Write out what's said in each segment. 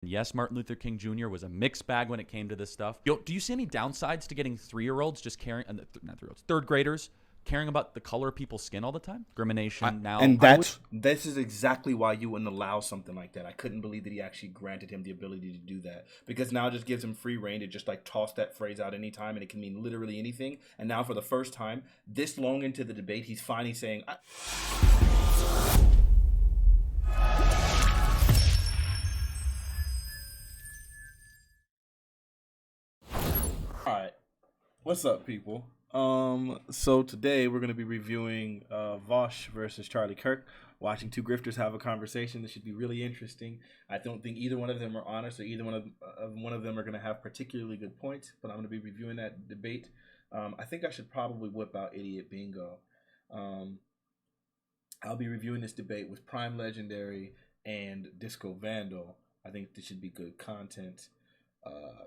Yes, Martin Luther King Jr. was a mixed bag when it came to this stuff. Do you see any downsides to getting 3-year-olds just caring, not 3-year-olds, third graders caring about the color of people's skin all the time? Discrimination now. And this is exactly why you wouldn't allow something like that. I couldn't believe that he actually granted him the ability to do that, because now it just gives him free reign to just like toss that phrase out anytime, and it can mean literally anything. And now for the first time, this long into the debate, he's finally saying, all right, what's up, people? So today we're going to be reviewing Vaush versus Charlie Kirk, watching two grifters have a conversation. This should be really interesting. I don't think either one of them are honest, or either one of them are going to have particularly good points, but I'm going to be reviewing that debate. I think I should probably whip out Idiot Bingo. I'll be reviewing this debate with Prime Legendary and Disco Vandal. I think this should be good content.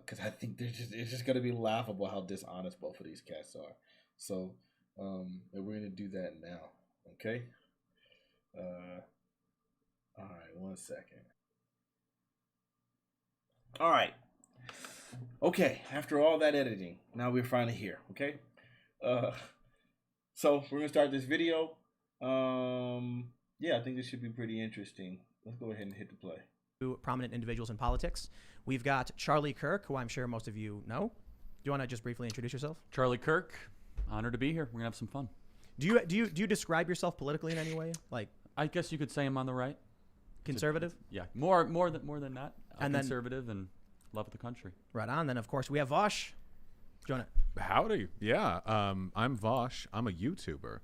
Because I think it's just gonna be laughable how dishonest both of these cats are. So, we're gonna do that now. Okay. All right. 1 second. All right. Okay. After all that editing, now we're finally here. Okay. So we're gonna start this video. Yeah, I think this should be pretty interesting. Let's go ahead and hit the play. Prominent individuals in politics. We've got Charlie Kirk, who I'm sure most of you know. Do you want to just briefly introduce yourself? Charlie Kirk, honored to be here. We're gonna have some fun. Do you describe yourself politically in any way? Like, I guess you could say I'm on the right. Conservative? Yeah, more than that. And conservative and love the country. Right on. Then of course we have Vaush. Join it. Howdy. Yeah. I'm Vaush. I'm a YouTuber.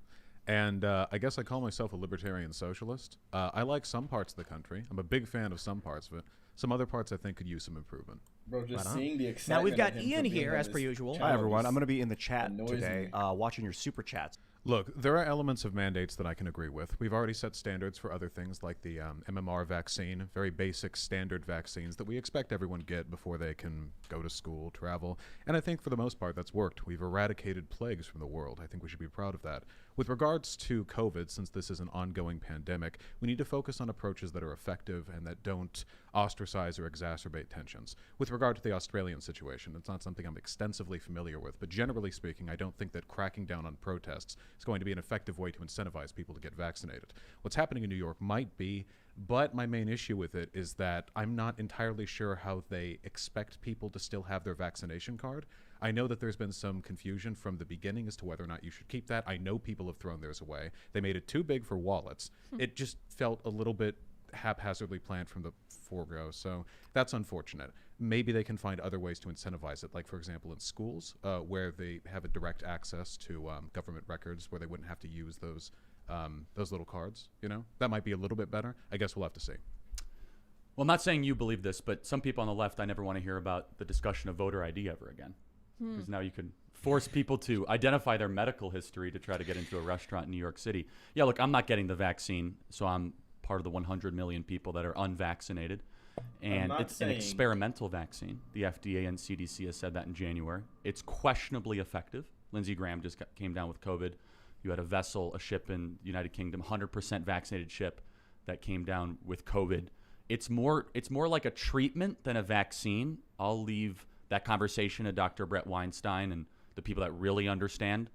And I guess I call myself a libertarian socialist. I like some parts of the country. I'm a big fan of some parts of it. Some other parts I think could use some improvement. Bro, just seeing the excitement. Now we've got Ian here as per usual. Hi everyone. I'm going to be in the chat today, watching your super chats. Look, there are elements of mandates that I can agree with. We've already set standards for other things like the MMR vaccine, very basic standard vaccines that we expect everyone to get before they can go to school, travel. And I think for the most part that's worked. We've eradicated plagues from the world. I think we should be proud of that. With regards to COVID, since this is an ongoing pandemic, we need to focus on approaches that are effective and that don't ostracize or exacerbate tensions. With regard to the Australian situation, it's not something I'm extensively familiar with, but generally speaking, I don't think that cracking down on protests is going to be an effective way to incentivize people to get vaccinated. What's happening in New York might be, but my main issue with it is that I'm not entirely sure how they expect people to still have their vaccination card. I know that there's been some confusion from the beginning as to whether or not you should keep that. I know people have thrown theirs away. They made it too big for wallets. It just felt a little bit haphazardly planned from the forego, so that's unfortunate. Maybe they can find other ways to incentivize it, like for example in schools where they have a direct access to government records where they wouldn't have to use those little cards, you know? That might be a little bit better. I guess we'll have to see. Well, I'm not saying you believe this, but some people on the left, I never want to hear about the discussion of voter ID ever again. Because now you can force people to identify their medical history to try to get into a restaurant in New York City. Yeah, look, I'm not getting the vaccine, so I'm part of the 100 million people that are unvaccinated. And it's an experimental vaccine. The FDA and CDC has said that in January. It's questionably effective. Lindsey Graham just came down with COVID. You had a ship in the United Kingdom, 100% vaccinated ship that came down with COVID. It's more like a treatment than a vaccine. I'll leave that conversation to Dr. Brett Weinstein and the people that really understand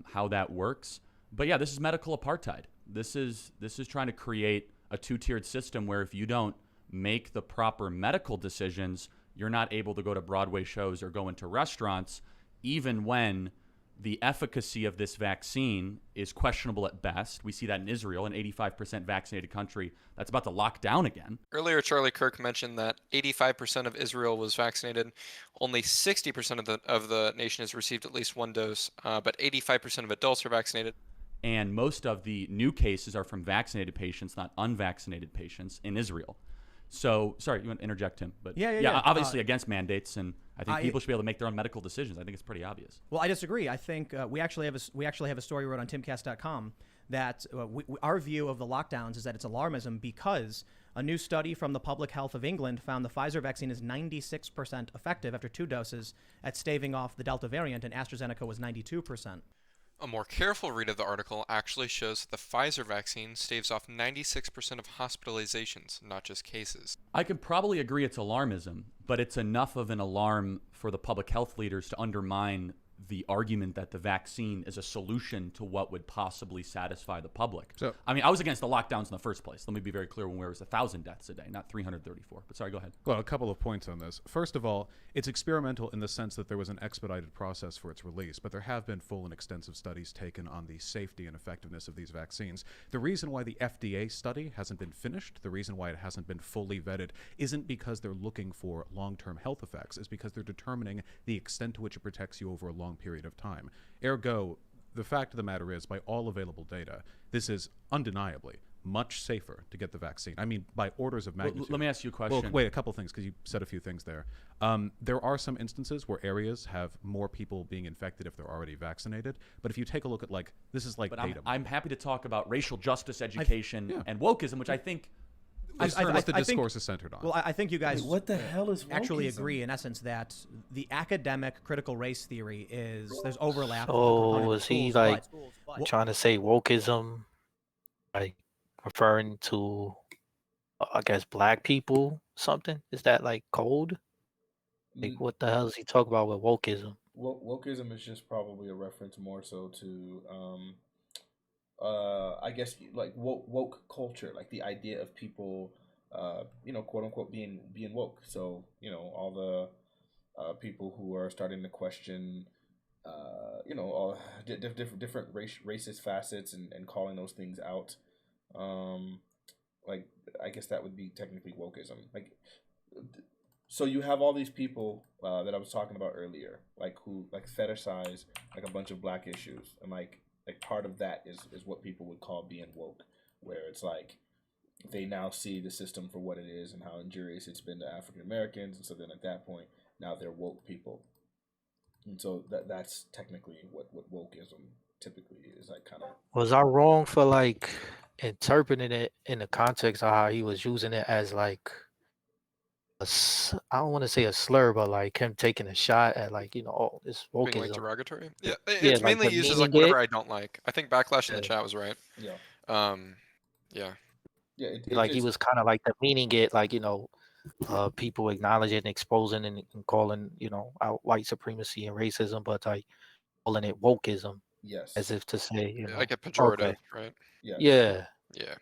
how that works. But yeah, this is medical apartheid. This is trying to create a two-tiered system where if you don't make the proper medical decisions, you're not able to go to Broadway shows or go into restaurants, even when the efficacy of this vaccine is questionable at best. We see that in Israel, an 85% vaccinated country that's about to lock down again. Earlier, Charlie Kirk mentioned that 85% of Israel was vaccinated. Only 60% of the nation has received at least one dose, but 85% of adults are vaccinated. And most of the new cases are from vaccinated patients, not unvaccinated patients in Israel. So, sorry, you want to interject, Tim? But yeah. Obviously against mandates, and I think people should be able to make their own medical decisions. I think it's pretty obvious. Well, I disagree. I think we actually have a story we wrote on timcast.com that our view of the lockdowns is that it's alarmism because a new study from the Public Health of England found the Pfizer vaccine is 96% effective after 2 doses at staving off the Delta variant, and AstraZeneca was 92%. A more careful read of the article actually shows that the Pfizer vaccine staves off 96% of hospitalizations, not just cases. I could probably agree it's alarmism, but it's enough of an alarm for the public health leaders to undermine the argument that the vaccine is a solution to what would possibly satisfy the public. So, I mean, I was against the lockdowns in the first place. Let me be very clear when there was 1,000 deaths a day, not 334. But sorry, go ahead. well, a couple of points on this. First of all, it's experimental in the sense that there was an expedited process for its release, but there have been full and extensive studies taken on the safety and effectiveness of these vaccines. The reason why the FDA study hasn't been finished, the reason why it hasn't been fully vetted, isn't because they're looking for long-term health effects. It's because they're determining the extent to which it protects you over a long period of time. Ergo, the fact of the matter is, by all available data, this is undeniably much safer to get the vaccine. I mean, by orders of magnitude. Let me ask you a question. Well, wait, a couple things, because you said a few things there. There are some instances where areas have more people being infected if they're already vaccinated. But if you take a look at, like, this is like But datum. I'm happy to talk about racial justice education and wokeism, which I think This is what the discourse is centered on. Well, I think you guys Wait, what the hell is actually wokeism? agree in essence that the academic critical race theory there's overlap. with the So component was he schools, like but- trying to say wokeism, like referring to, I guess, black people? Something? Is that like code? Like, what the hell is he talking about with wokeism? Wokeism is just probably a reference more so to I guess like woke culture, like the idea of people quote unquote being woke. So, all the people who are starting to question all different racist facets and calling those things out. Like, I guess that would be technically wokeism. Like, so you have all these people that I was talking about earlier, like who like fetishize like a bunch of black issues, and like part of that is what people would call being woke, where it's like they now see the system for what it is and how injurious it's been to African Americans, and so then at that point now they're woke people, and so that's technically what wokeism typically is, like, kind of. Was I wrong for like interpreting it in the context of how he was using it as like I don't want to say a slur, but like him taking a shot at like, oh, this Being like wokeism. derogatory? Yeah, Yeah, it's like mainly the used as like meaning whatever it. I don't like. I think Backlash in the Yeah. chat was right. Yeah. Yeah. Yeah. Like he was kind of like demeaning it, like, people acknowledging, exposing, and calling, out white supremacy and racism, but like calling it wokeism, Yes. as if to say, Like a pejorative, okay, right? Yes. yeah, Yeah.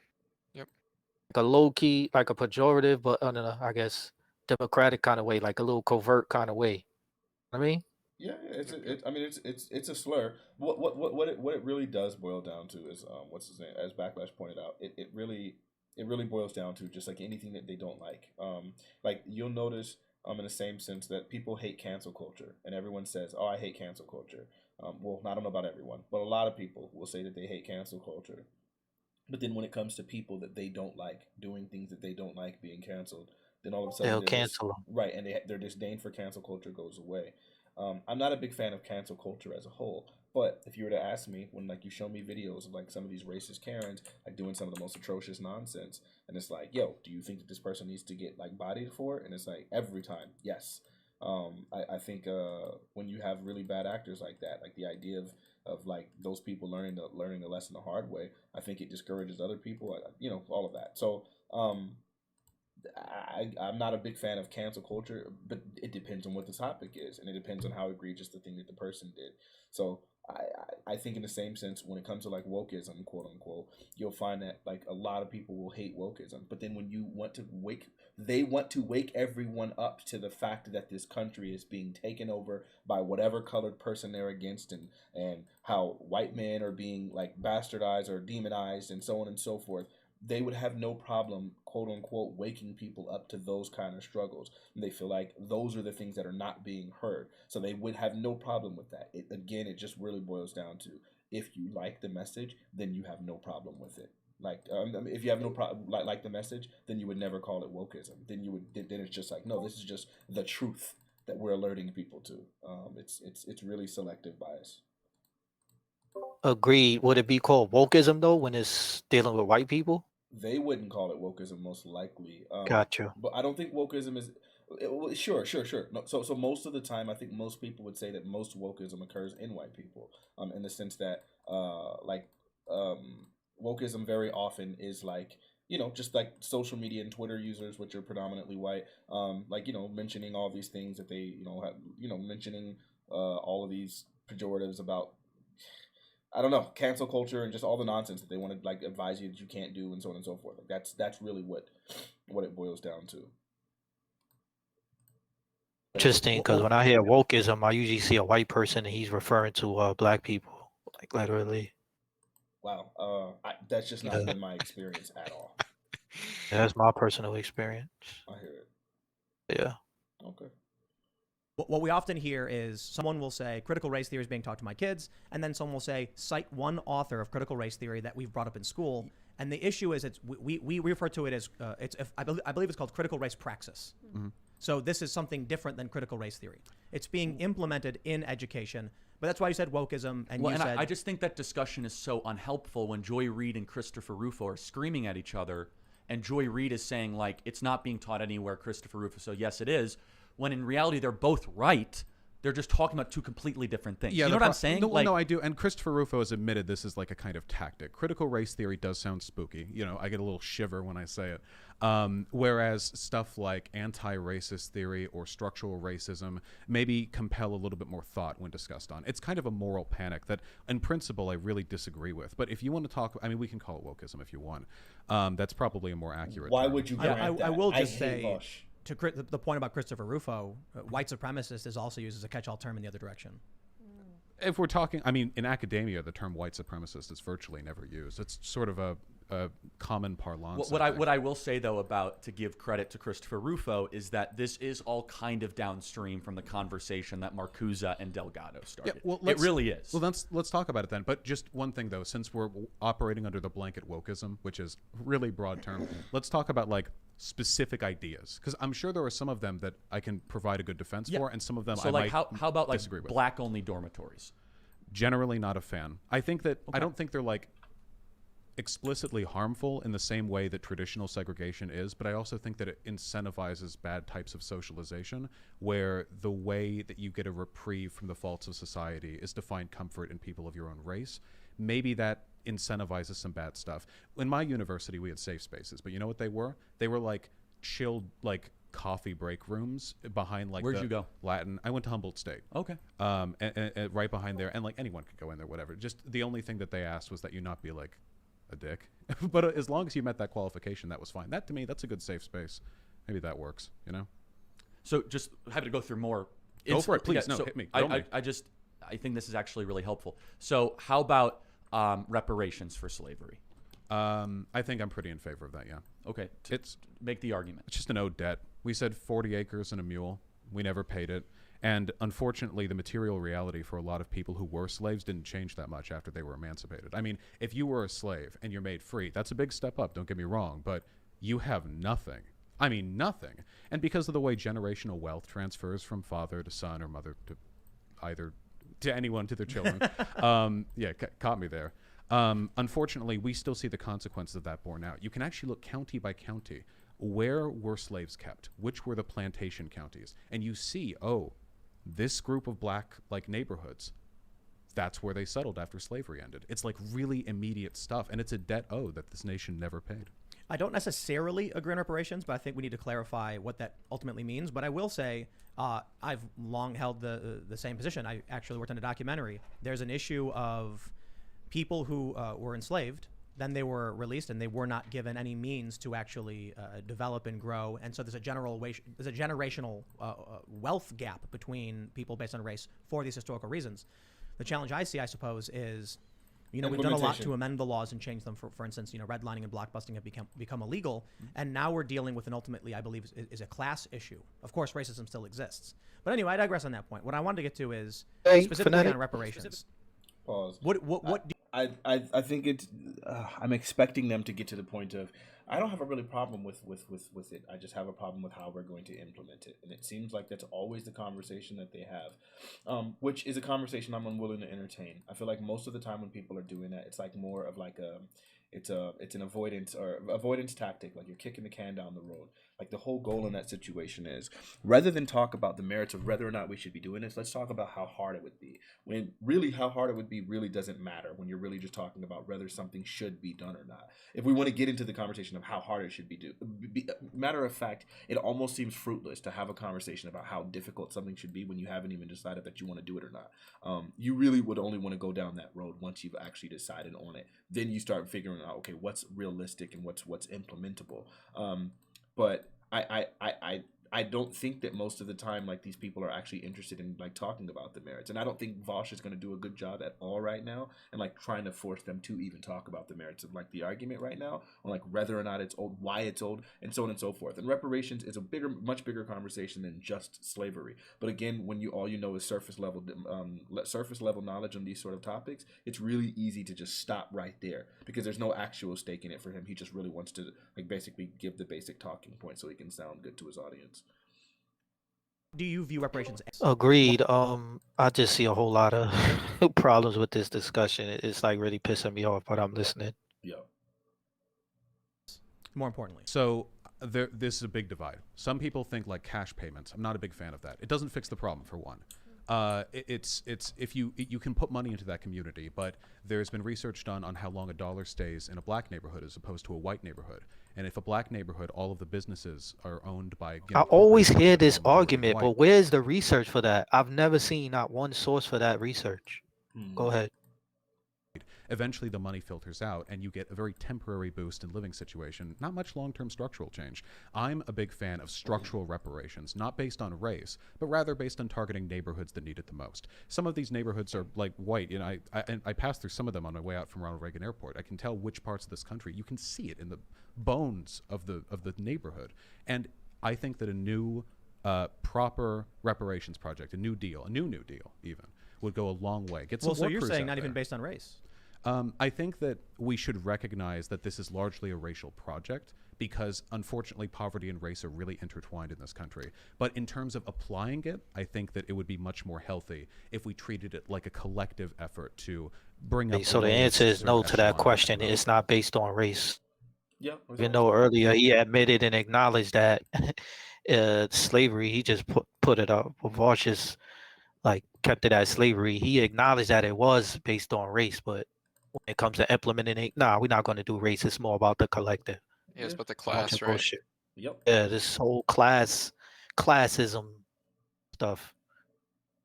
Yep. like a low key, like a pejorative, but in a, I guess, democratic kind of way, like a little covert kind of way. I mean, Yeah, it's a slur. What it really does boil down to is what's his name, as Backlash pointed out, it really boils down to just like anything that they don't like. Like you'll notice in the same sense that people hate cancel culture, and everyone says, "Oh, I hate cancel culture." Well, I don't know about everyone, but a lot of people will say that they hate cancel culture. But then when it comes to people that they don't like doing things that they don't like being canceled, then all of a sudden they'll cancel them. right, and their disdain for cancel culture goes away. I'm not a big fan of cancel culture as a whole, but if you were to ask me, when like you show me videos of like some of these racist Karens like doing some of the most atrocious nonsense, and it's like, yo, do you think that this person needs to get like bodied for it? And it's like every time, yes. I think when you have really bad actors like that, like the idea of like those people learning the lesson the hard way, I think it discourages other people. All of that. So I'm not a big fan of cancel culture, but it depends on what the topic is, and it depends on how egregious the thing that the person did. So I think in the same sense, when it comes to like wokeism, quote unquote, you'll find that like a lot of people will hate wokeism, but then when you want to they want to wake everyone up to the fact that this country is being taken over by whatever colored person they're against, and how white men are being like bastardized or demonized and so on and so forth. They would have no problem, quote unquote, waking people up to those kind of struggles. And they feel like those are the things that are not being heard. So they would have no problem with that. It just really boils down to, if you like the message, then you have no problem with it. Like, if you have no problem like the message, then you would never call it wokeism. Then it's just like, no, this is just the truth that we're alerting people to. It's really selective bias. Agreed. Would it be called wokeism though when it's dealing with white people? They wouldn't call it wokeism, most likely. Gotcha. But I don't think wokeism is. Sure. No, so most of the time, I think most people would say that most wokeism occurs in white people, in the sense that, wokeism very often is like, just like social media and Twitter users, which are predominantly white, mentioning all these things that they, have, mentioning all of these pejoratives about, I don't know, cancel culture and just all the nonsense that they want to like advise you that you can't do and so on and so forth. Like that's really what it boils down to. Interesting, because when I hear wokeism, I usually see a white person and he's referring to black people, like literally. Wow, that's just not been my experience at all. That's my personal experience. I hear it. Yeah. Okay. What we often hear is someone will say critical race theory is being taught to my kids, and then someone will say cite one author of critical race theory that we've brought up in school. And the issue is we refer to it as I believe it's called critical race praxis. Mm-hmm. So this is something different than critical race theory. It's being implemented in education, but that's why you said wokeism. And you said, I just think that discussion is so unhelpful when Joy Reid and Christopher Rufo are screaming at each other, and Joy Reid is saying like it's not being taught anywhere. Christopher Rufo, so yes, it is. When in reality they're both right. They're just talking about two completely different things. Yeah, you know what I'm saying? No, I do. And Christopher Rufo has admitted this is like a kind of tactic. Critical race theory does sound spooky. I get a little shiver when I say it. Whereas stuff like anti-racist theory or structural racism maybe compel a little bit more thought when discussed on. It's kind of a moral panic that, in principle, I really disagree with. But if you want to talk, I mean, we can call it wokeism if you want. That's probably a more accurate term. Would you grant that? I will just say, to the point about Christopher Rufo, white supremacist is also used as a catch-all term in the other direction. If we're talking, I mean, in academia, the term white supremacist is virtually never used. It's sort of a common parlance. What I will say, though, about to give credit to Christopher Rufo is that this is all kind of downstream from the conversation that Marcuse and Delgado started. Yeah, well, it really is. Well, let's talk about it then. But just one thing, though, since we're operating under the blanket wokeism, which is really broad term, let's talk about like specific ideas, because I'm sure there are some of them that I can provide a good defense for, and some of them I might how about like disagree with. Black-only dormitories? Generally not a fan. I think that I don't think they're like explicitly harmful in the same way that traditional segregation is, but I also think that it incentivizes bad types of socialization, where the way that you get a reprieve from the faults of society is to find comfort in people of your own race. Maybe that incentivizes some bad stuff. In my university, we had safe spaces, but you know what they were? They were like chilled, like coffee break rooms behind like Where'd you go? Latin. I went to Humboldt State. Okay. And right behind there, and like anyone could go in there, whatever. Just the only thing that they asked was that you not be like a dick. But as long as you met that qualification, that was fine. That to me, that's a good safe space. Maybe that works, So just happy to go through more. Go for it, please. Yeah, no, hit me. I think this is actually really helpful. So how about reparations for slavery? I think I'm pretty in favor of that, yeah. Okay, it's make the argument. It's just an owed debt. We said 40 acres and a mule. We never paid it. And unfortunately, the material reality for a lot of people who were slaves didn't change that much after they were emancipated. I mean, if you were a slave and you're made free, that's a big step up, don't get me wrong, but you have nothing. I mean, nothing. And because of the way generational wealth transfers from father to son or mother to either to anyone to their children, caught me there. Unfortunately, we still see the consequences of that borne out. You can actually look county by county. Where were slaves kept? Which were the plantation counties? And you see, this group of black like neighborhoods, that's where they settled after slavery ended. It's like really immediate stuff, and it's a debt owed that this nation never paid. I don't necessarily agree on reparations, but I think we need to clarify what that ultimately means. But I will say I've long held the same position. I actually worked on a documentary. There's an issue of people who were enslaved, then they were released, and they were not given any means to actually develop and grow. And so there's a generational wealth gap between people based on race for these historical reasons. The challenge I see, I suppose, is we've done a lot to amend the laws and change them. For instance, redlining and blockbusting have become illegal, and now we're dealing with an ultimately, I believe, is a class issue. Of course, racism still exists. But anyway, I digress on that point. What I wanted to get to is specifically Fanatiq. on reparations. Pause. What do I think it's I'm expecting them to get to the point of I don't have a really problem with it. I just have a problem with how we're going to implement it, and it seems like that's always the conversation that they have, which is a conversation I'm unwilling to entertain. I feel like most of the time when people are doing that, it's like more of like it's an avoidance tactic, like you're kicking the can down the road. Like the whole goal in that situation is, rather than talk about the merits of whether or not we should be doing this, let's talk about how hard it would be. When really how hard it would be really doesn't matter when you're really just talking about whether something should be done or not. If we want to get into the conversation of how hard it should be matter of fact, it almost seems fruitless to have a conversation about how difficult something should be when you haven't even decided that you want to do it or not. You really would only want to go down that road once you've actually decided on it. Then you start figuring out, okay, what's realistic and what's implementable. But I don't think that most of the time like these people are actually interested in like talking about the merits, and I don't think Vaush is going to do a good job at all right now and like trying to force them to even talk about the merits of like the argument right now on like whether or not it's old, why it's old, and so on and so forth. And reparations is a much bigger conversation than just slavery. But again, when all you know is surface level knowledge on these sort of topics, it's really easy to just stop right there because there's no actual stake in it for him. He just really wants to like basically give the basic talking point so he can sound good to his audience. Do you view reparations as Agreed. I just see a whole lot of problems with this discussion. It's like really pissing me off, but I'm listening. Yeah. more importantly? So this is a big divide. Some people think like cash payments. I'm not a big fan of that. It doesn't fix the problem, for one. It's if you can put money into that community, but there's been research done on how long a dollar stays in a black neighborhood as opposed to a white neighborhood. And if a black neighborhood, all of the businesses are owned by. I always hear this argument, but where's the research for that? I've never seen not one source for that research. Go ahead. Eventually the money filters out and you get a very temporary boost in living situation, not much long-term structural change. I'm a big fan of structural reparations, not based on race, but rather based on targeting neighborhoods that need it the most. Some of these neighborhoods are like white, and I passed through some of them on my way out from Ronald Reagan Airport. I can tell which parts of this country, you can see it in the bones of the neighborhood. And I think that a new proper reparations project, a new deal even, would go a long way. Get some Well, so work you're crews saying out not there. even based on race? I think that we should recognize that this is largely a racial project because, unfortunately, poverty and race are really intertwined in this country. But in terms of applying it, I think that it would be much more healthy if we treated it like a collective effort to bring up. So the answer is no to that question. It's not based on race. Yeah. Even though earlier he admitted and acknowledged that slavery, he just put it up. Vaush just like kept it as slavery. He acknowledged that it was based on race, but when it comes to implementing it, we're not going to do race. It's more about the collective. Yeah, it's about the class, right? Bullshit. Yep. Yeah, this whole classism stuff.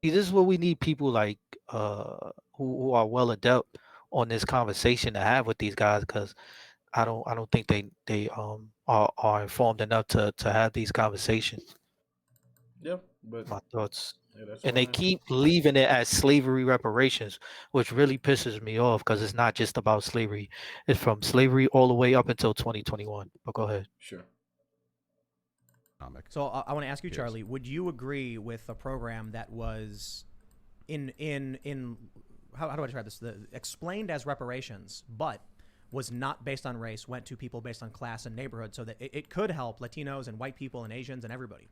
See, this is what we need people like who are well adept on this conversation to have with these guys, because I don't think they are informed enough to have these conversations. Yeah, but My thoughts. yeah, that's And they fine. keep leaving it as slavery reparations, which really pisses me off because it's not just about slavery. It's from slavery all the way up until 2021. But go ahead. Sure. So I want to ask you, Yes. Charlie, would you agree with a program that was in how do I describe this? Explained as reparations, but was not based on race, went to people based on class and neighborhood, so that it could help Latinos and white people and Asians and everybody?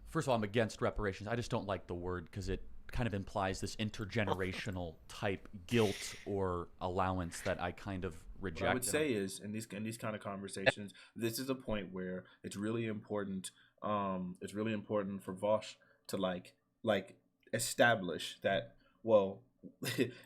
First of all, I'm against reparations. I just don't like the word because it kind of implies this intergenerational type guilt or allowance that I kind of reject. What I would say is in these kind of conversations, this is a point where it's really important. It's really important for Vaush to like establish that. Well,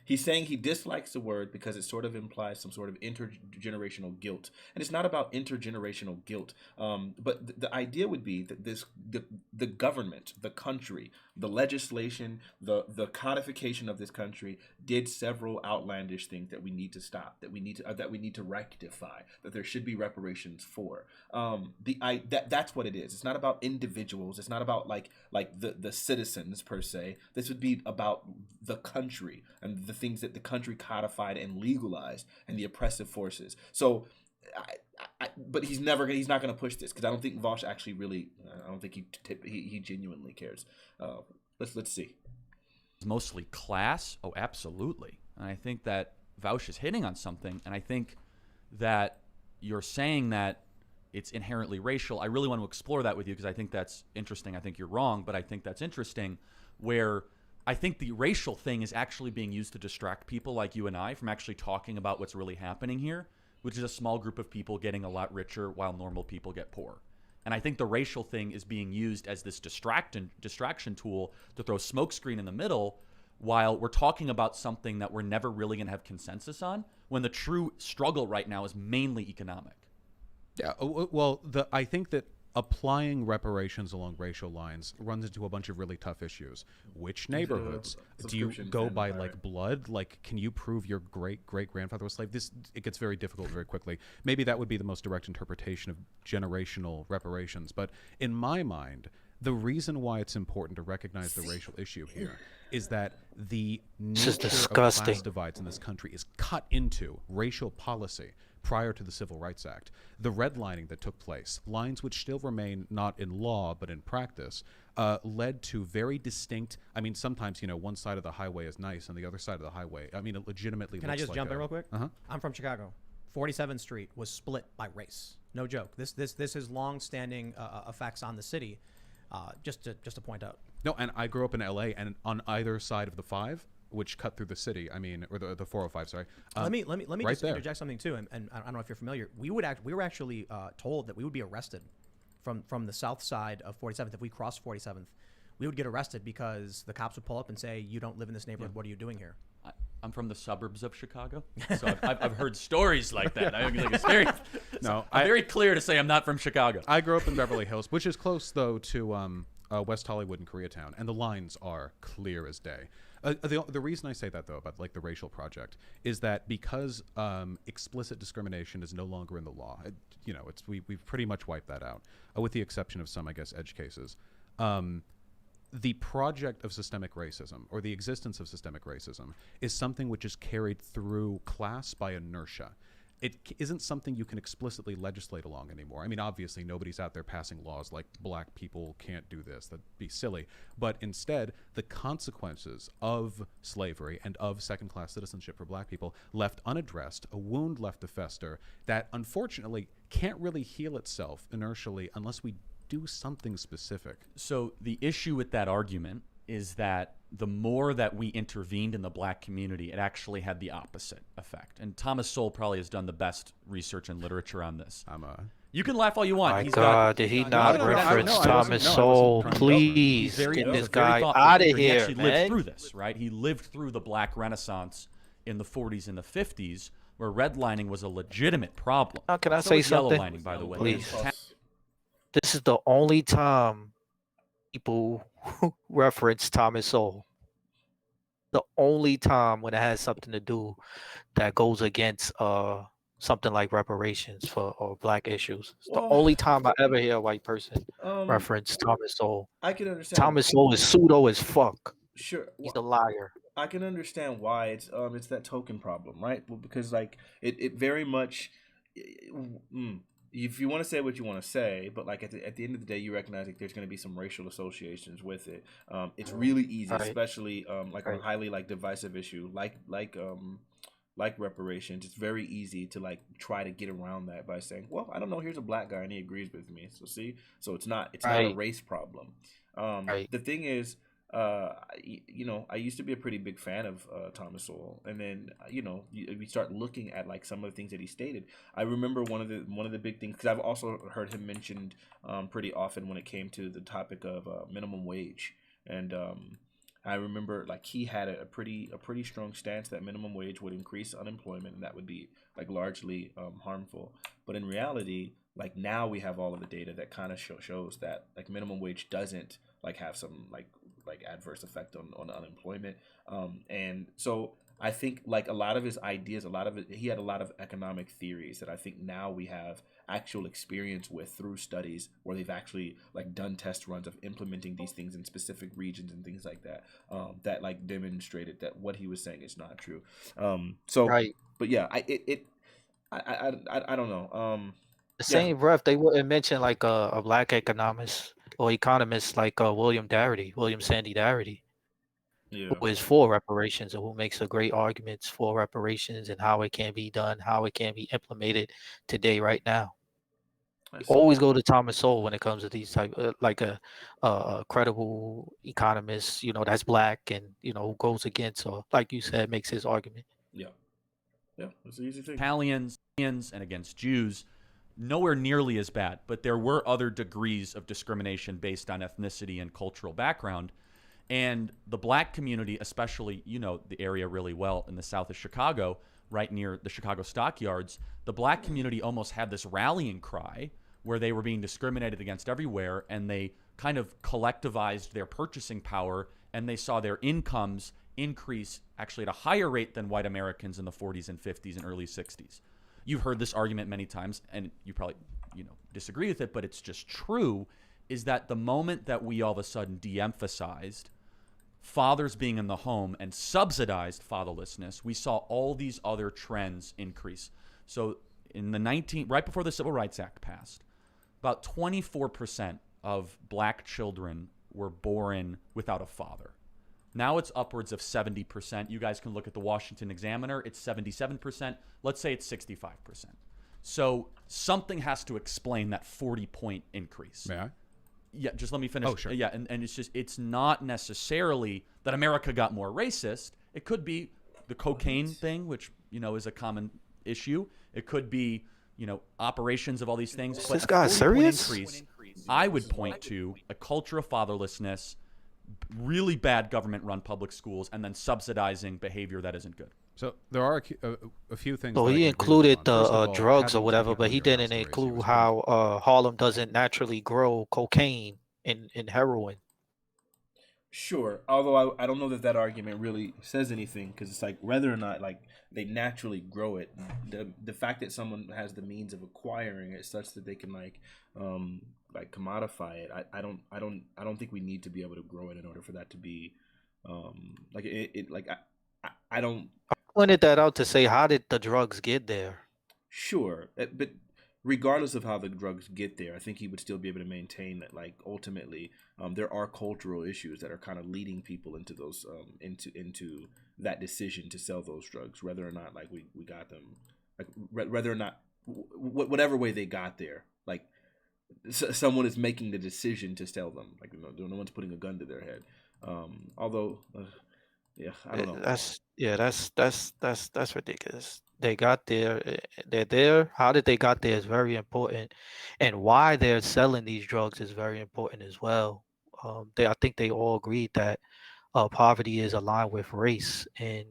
he's saying he dislikes the word because it sort of implies some sort of intergenerational guilt, and it's not about intergenerational guilt. But the idea would be that the government, the country, the legislation, the codification of this country did several outlandish things that we need to stop, that we need to rectify, that there should be reparations for. That's what it is. It's not about individuals. It's not about like the citizens per se. This would be about the country and the things that the country codified and legalized and the oppressive forces. So, but he's not going to push this because I don't think Vaush actually really. I don't think he genuinely cares. Let's see. Mostly class. Oh, absolutely. And I think that Vaush is hitting on something. And I think that you're saying that it's inherently racial. I really want to explore that with you because I think that's interesting. I think you're wrong, but I think that's interesting where I think the racial thing is actually being used to distract people like you and I from actually talking about what's really happening here, which is a small group of people getting a lot richer while normal people get poor. And I think the racial thing is being used as this distraction tool to throw smokescreen in the middle, while we're talking about something that we're never really going to have consensus on, when the true struggle right now is mainly economic. Yeah, well, I think that applying reparations along racial lines runs into a bunch of really tough issues. Which neighborhoods? Do you go by like blood? Like, can you prove your great-great-grandfather was a slave? It gets very difficult very quickly. Maybe that would be the most direct interpretation of generational reparations. But in my mind, the reason why it's important to recognize the racial issue here is that the nature of class divides in this country is cut into racial policy prior to the Civil Rights Act. The redlining that took place, lines which still remain not in law but in practice, led to very distinct, I mean, sometimes, one side of the highway is nice and the other side of the highway, I mean, it legitimately Can I just jump in real quick? Uh-huh. I'm from Chicago. 47th Street was split by race. No joke. This is long-standing effects on the city, just to point out. No, and I grew up in LA, and on either side of the 5, which cut through the city, or the 405, sorry. Let me right just there. interject something too, and I don't know if you're familiar. We were actually told that we would be arrested from the south side of 47th. If we crossed 47th, we would get arrested because the cops would pull up and say, "You don't live in this neighborhood. What are you doing here?" I'm from the suburbs of Chicago, so I've heard stories like that. I'm very clear to say I'm not from Chicago. I grew up in Beverly Hills, which is close though to West Hollywood and Koreatown, and the lines are clear as day. The reason I say that, though, about like the racial project, is that because explicit discrimination is no longer in the law, we've pretty much wiped that out, with the exception of some, I guess, edge cases. The project of systemic racism, or the existence of systemic racism, is something which is carried through class by inertia. It isn't something you can explicitly legislate along anymore. I mean, obviously, nobody's out there passing laws like black people can't do this. That'd be silly. But instead, the consequences of slavery and of second-class citizenship for black people left unaddressed, a wound left to fester that, unfortunately, can't really heal itself inertially unless we do something specific. So the issue with that argument is that the more that we intervened in the black community, it actually had the opposite effect. And Thomas Sowell probably has done the best research and literature on this. You can laugh all you want. My God, did he not reference Thomas Sowell? Please get this guy out of here, He actually man. lived through this, right? He lived through the Black Renaissance in the 40s and the 50s, where redlining was a legitimate problem. Now, can I say something? Yellowlining, by the way. Please. This is the only time people reference Thomas Sowell. The only time when it has something to do that goes against something like reparations or black issues. It's the only time I ever hear a white person reference Thomas Sowell. I can understand. Thomas Sowell is pseudo as fuck. Sure, he's a liar. I can understand why it's that token problem, right? Well, because like it very much. If you want to say what you want to say, but like at the end of the day, you recognize like there's going to be some racial associations with it. It's really easy, especially on a highly like divisive issue like reparations. It's very easy to like try to get around that by saying, well, I don't know, here's a black guy and he agrees with me. So see, so it's not a race problem. The thing is, I used to be a pretty big fan of Thomas Sowell, and then we start looking at like some of the things that he stated. I remember one of the big things, because I've also heard him mentioned pretty often when it came to the topic of minimum wage, and I remember like he had a pretty strong stance that minimum wage would increase unemployment and that would be like largely harmful. But in reality, like now we have all of the data that kind of shows that like minimum wage doesn't like have some like adverse effect on unemployment. And so I think like a lot of his ideas, he had a lot of economic theories that I think now we have actual experience with through studies where they've actually like done test runs of implementing these things in specific regions and things like that, that like demonstrated that what he was saying is not true. But yeah, I don't know. The same breath, they wouldn't mention like a black economist or economist like William Sandy Darity, who is for reparations and who makes a great arguments for reparations and how it can be done, how it can be implemented today, right now. Always go to Thomas Sowell when it comes to these type, like a credible economist, that's black and who goes against or, like you said, makes his argument. Yeah, it's an easy thing. Italians and against Jews. nowhere nearly as bad, but there were other degrees of discrimination based on ethnicity and cultural background. And the black community, especially, you know, the area really well in the south of Chicago, right near the Chicago stockyards, the black community almost had this rallying cry where they were being discriminated against everywhere, and they kind of collectivized their purchasing power, and they saw their incomes increase actually at a higher rate than white Americans in the 40s and 50s and early 60s. You've heard this argument many times, and you probably, you know, disagree with it, but it's just true, is that the moment that we all of a sudden de-emphasized fathers being in the home and subsidized fatherlessness, we saw all these other trends increase. So in the right before the Civil Rights Act passed, about 24% of black children were born without a father. Now it's upwards of 70%. You guys can look at the Washington Examiner. It's 77%. Let's say it's 65%. So something has to explain that 40-point increase. May I? Yeah, just let me finish. Oh, sure. Yeah, and it's not necessarily that America got more racist. It could be the cocaine thing, which, you know, is a common issue. It could be, you know, operations of all these things. Is But this a guy 40-point serious? increase, I would point to a culture of fatherlessness, really bad government-run public schools, and then subsidizing behavior that isn't good. So there are a few things. So that I he can agree with you included on. the First of all, drugs or having whatever, taken but he on your didn't house race, he include was how Harlem doesn't naturally grow cocaine and heroin. Sure, although I don't know that argument really says anything, because it's like whether or not like they naturally grow it, the fact that someone has the means of acquiring it such that they can like commodify it, I don't think we need to be able to grow it in order for that to be I don't. I pointed that out to say, how did the drugs get there? Sure, but regardless of how the drugs get there, I think he would still be able to maintain that, like, ultimately, there are cultural issues that are kind of leading people into those into that decision to sell those drugs, whether or not like we got them, like whether or not whatever way they got there, like someone is making the decision to sell them, like, you know, no one's putting a gun to their head. Although, yeah, I don't know. That's ridiculous. They got there. They're there. How did they got there is very important, and why they're selling these drugs is very important as well. I think they all agreed that poverty is aligned with race, and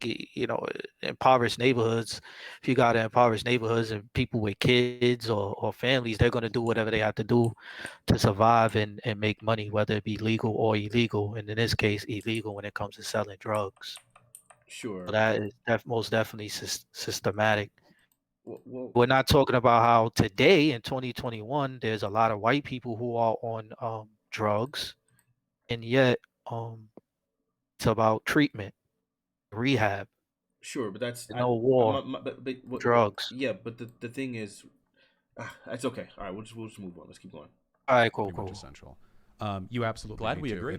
you know, impoverished neighborhoods. If you got impoverished neighborhoods and people with kids or families, they're going to do whatever they have to do to survive and make money, whether it be legal or illegal. And in this case, illegal when it comes to selling drugs. Sure. So that is most definitely systematic. Well, We're not talking about how today in 2021, there's a lot of white people who are on drugs, and yet it's about treatment, rehab. Sure, but that's No war. Drugs. Yeah, but the thing is, it's okay. All right, we'll just move on. Let's keep going. All right, cool. Pretty much essential. You absolutely Glad need we to. agree.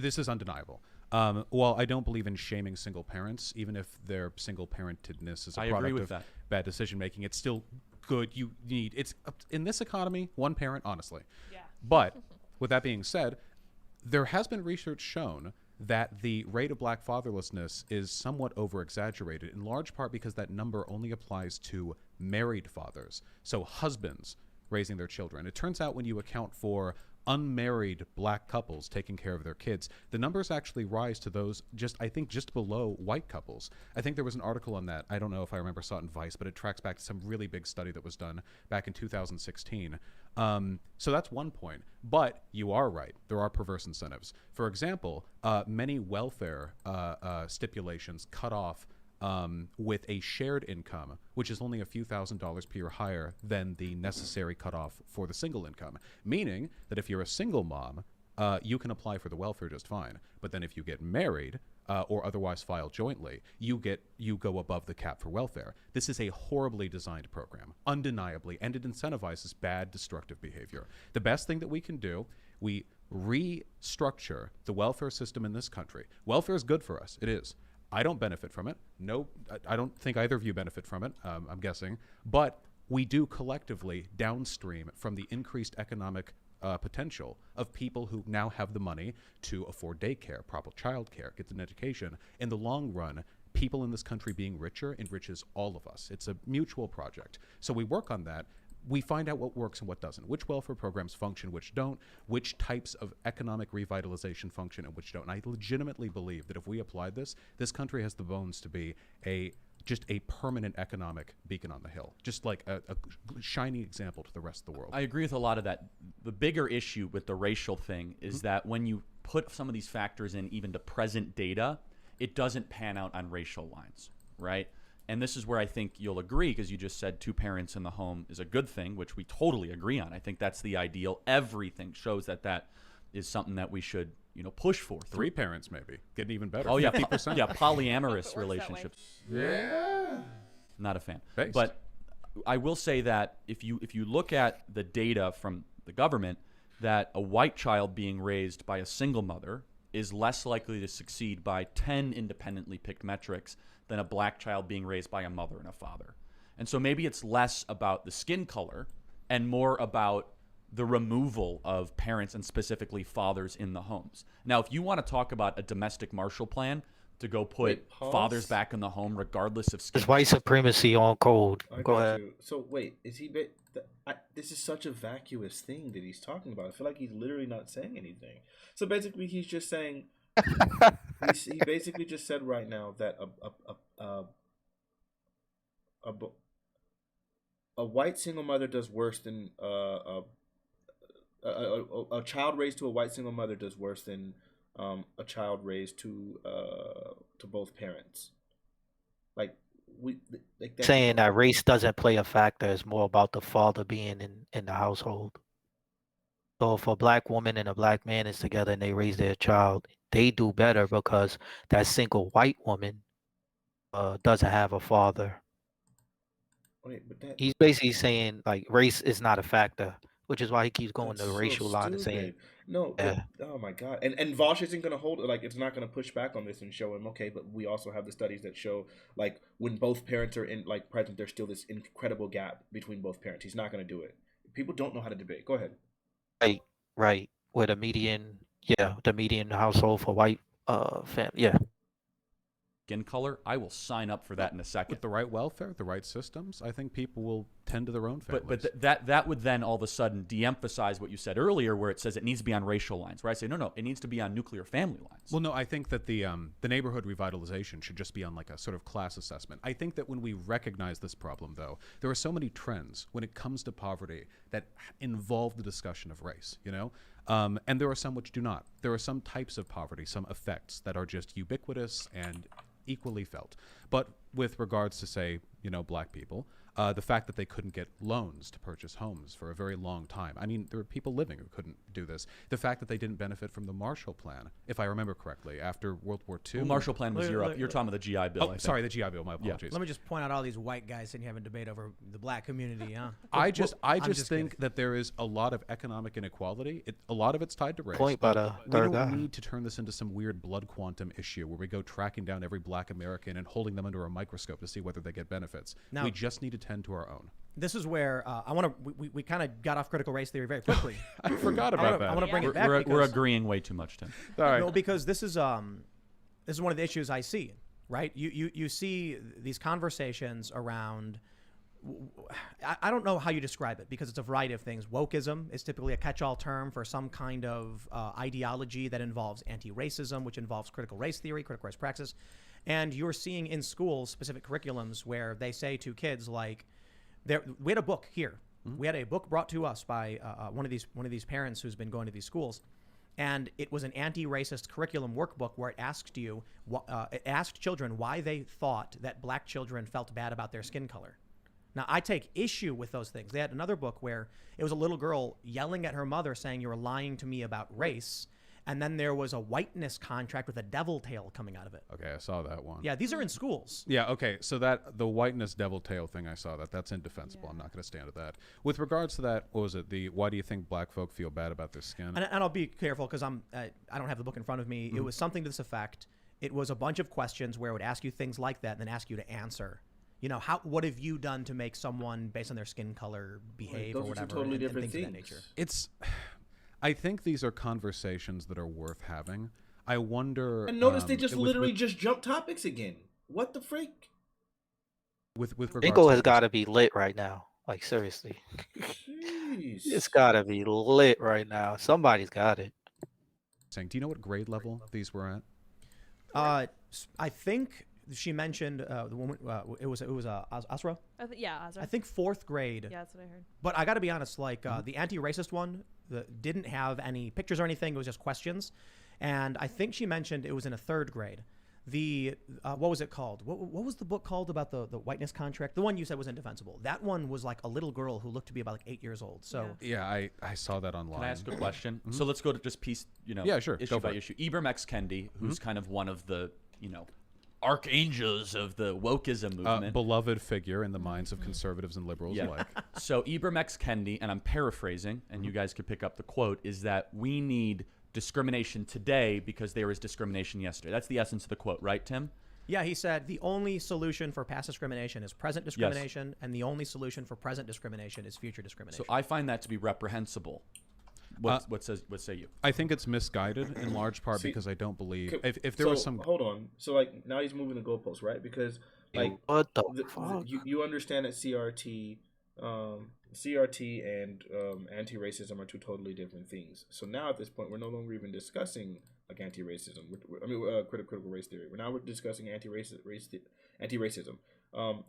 This is undeniable. While I don't believe in shaming single parents, even if their single parentedness is a product of bad decision making, it's still good. You need in this economy, one parent, honestly. Yeah. But with that being said, there has been research shown that the rate of black fatherlessness is somewhat over-exaggerated, in large part because that number only applies to married fathers, so husbands raising their children. It turns out when you account for unmarried black couples taking care of their kids, the numbers actually rise to those just below white couples. I think there was an article on that. I don't know if I saw it in Vice, but it tracks back to some really big study that was done back in 2016. So that's one point. But you are right. There are perverse incentives. For example, many welfare stipulations cut off with a shared income, which is only a few $1,000s per year higher than the necessary cutoff for the single income. Meaning that if you're a single mom, you can apply for the welfare just fine. But then if you get married or otherwise file jointly, you go above the cap for welfare. This is a horribly designed program, undeniably, and it incentivizes bad, destructive behavior. The best thing that we can do, we restructure the welfare system in this country. Welfare is good for us. It is. I don't benefit from it. No, I don't think either of you benefit from it, I'm guessing. But we do collectively downstream from the increased economic potential of people who now have the money to afford daycare, proper childcare, get an education. In the long run, people in this country being richer enriches all of us. It's a mutual project. So we work on that. We find out what works and what doesn't, which welfare programs function, which don't, which types of economic revitalization function and which don't. And I legitimately believe that if we applied this country has the bones to be just a permanent economic beacon on the hill, just like a shining example to the rest of the world. I agree with a lot of that. The bigger issue with the racial thing is that when you put some of these factors in even to present data, it doesn't pan out on racial lines, right? And this is where I think you'll agree, because you just said 2 parents in the home is a good thing, which we totally agree on. I think that's the ideal. Everything shows that that is something that we should, push for. 3 parents maybe, getting even better. Oh yeah, 50%. yeah, polyamorous relationships. Yeah. Not a fan. Based. But I will say that if you look at the data from the government, that a white child being raised by a single mother is less likely to succeed by 10 independently picked metrics than a black child being raised by a mother and a father. And so maybe it's less about the skin color and more about the removal of parents and specifically fathers in the homes. Now, if you want to talk about a domestic Marshall Plan to go put fathers back in the home regardless of skin It's white supremacy on code. Go ahead. So wait, is he? This is such a vacuous thing that he's talking about. I feel like he's literally not saying anything. So basically, he's just saying. He basically just said right now that a white single mother does worse than a child raised to a white single mother does worse than a child raised to both parents. Saying that race doesn't play a factor, it's more about the father being in the household. So if a black woman and a black man is together and they raise their child, they do better because that single white woman doesn't have a father. He's basically saying like race is not a factor, which is why he keeps going the racial line and saying no. Oh my God! And Vaush isn't going to hold it. Like, it's not going to push back on this and show him okay. But we also have the studies that show like when both parents are present, there's still this incredible gap between both parents. He's not going to do it. People don't know how to debate. Go ahead. Right. Where the median household for white family, skin color, I will sign up for that in a second. With the right welfare, the right systems, I think people will tend to their own families. But that would then all of a sudden de-emphasize what you said earlier, where it says it needs to be on racial lines. Where I say no, it needs to be on nuclear family lines. Well, no, I think that the neighborhood revitalization should just be on like a sort of class assessment. I think that when we recognize this problem, though, there are so many trends when it comes to poverty that involve the discussion of race. And there are some which do not. There are some types of poverty, some effects that are just ubiquitous and equally felt. But with regards to, say, black people, the fact that they couldn't get loans to purchase homes for a very long time. I mean, there were people living who couldn't do this. The fact that they didn't benefit from the Marshall Plan, if I remember correctly, after World War II. Well, Marshall Plan was Europe. You're talking about the GI Bill. Oh, sorry, the GI Bill. My apologies. Let me just point out all these white guys sitting here having debate over the black community. Huh? I just think that there is a lot of economic inequality. A lot of it's tied to race. Point by the third We guy. don't need to turn this into some weird blood quantum issue where we go tracking down every black American and holding them under a microscope to see whether they get benefits. Now, we just need to tend to our own. This is where we kind of got off critical race theory very quickly. I forgot about that. I want to bring it back. We're agreeing way too much, Tim. All right. No, because this is one of the issues I see. Right? You see these conversations around. I don't know how you describe it because it's a variety of things. Wokeism is typically a catch-all term for some kind of ideology that involves anti-racism, which involves critical race theory, critical race praxis. And you're seeing in schools specific curriculums where they say to kids like, we had a book here. Mm-hmm. We had a book brought to us by one of these parents who's been going to these schools, and it was an anti-racist curriculum workbook where it asked children why they thought that black children felt bad about their skin color. Now, I take issue with those things. They had another book where it was a little girl yelling at her mother saying, "You're lying to me about race." And then there was a whiteness contract with a devil tail coming out of it. Okay, I saw that one. Yeah, these are in schools. Yeah, okay, so the whiteness devil tail thing, I saw that. That's indefensible. Yeah. I'm not going to stand at that. With regards to that, what was it? Why do you think black folk feel bad about their skin? And I'll be careful because I don't have the book in front of me. Mm-hmm. It was something to this effect. It was a bunch of questions where it would ask you things like that and then ask you to answer. What have you done to make someone based on their skin color behave or whatever? Those are totally different things things. Of that nature. I think these are conversations that are worth having. I wonder. And notice they just literally just jump topics again. What the freak? With regards Bingo to has got to be lit right now. Like seriously, Jeez. it's got to be lit right now. Somebody's got it. saying, do you know what grade level these were at? I think she mentioned the woman. It was Asra. Yeah, Azra. I think 4th grade. Yeah, that's what I heard. But I got to be honest, like the anti-racist one didn't have any pictures or anything. It was just questions. And I think she mentioned it was in a 3rd grade. The what was it called? What was the book called about the whiteness contract? The one you said was indefensible. That one was like a little girl who looked to be about like 8 years old. So Yeah, I saw that online. Can I ask a question? So let's go to just piece, Yeah, sure. issue Go by for it. issue. Ibram X. Kendi, who's kind of one of the, archangels of the wokeism movement. Beloved figure in the minds of conservatives and liberals alike. So Ibram X. Kendi, and I'm paraphrasing, and you guys could pick up the quote, is that we need discrimination today because there was discrimination yesterday. That's the essence of the quote, right, Tim? yeah, he said the only solution for past discrimination is present discrimination, and the only solution for present discrimination is future discrimination. So I find that to be reprehensible. What say you? I think it's misguided in large part because I don't believe if there so, was some. Hold on. So like now he's moving the goalposts, right? Because like What the fuck? you understand that CRT and anti-racism are two totally different things. So now at this point, we're no longer even discussing like anti-racism. Critical race theory. We're discussing anti-racism.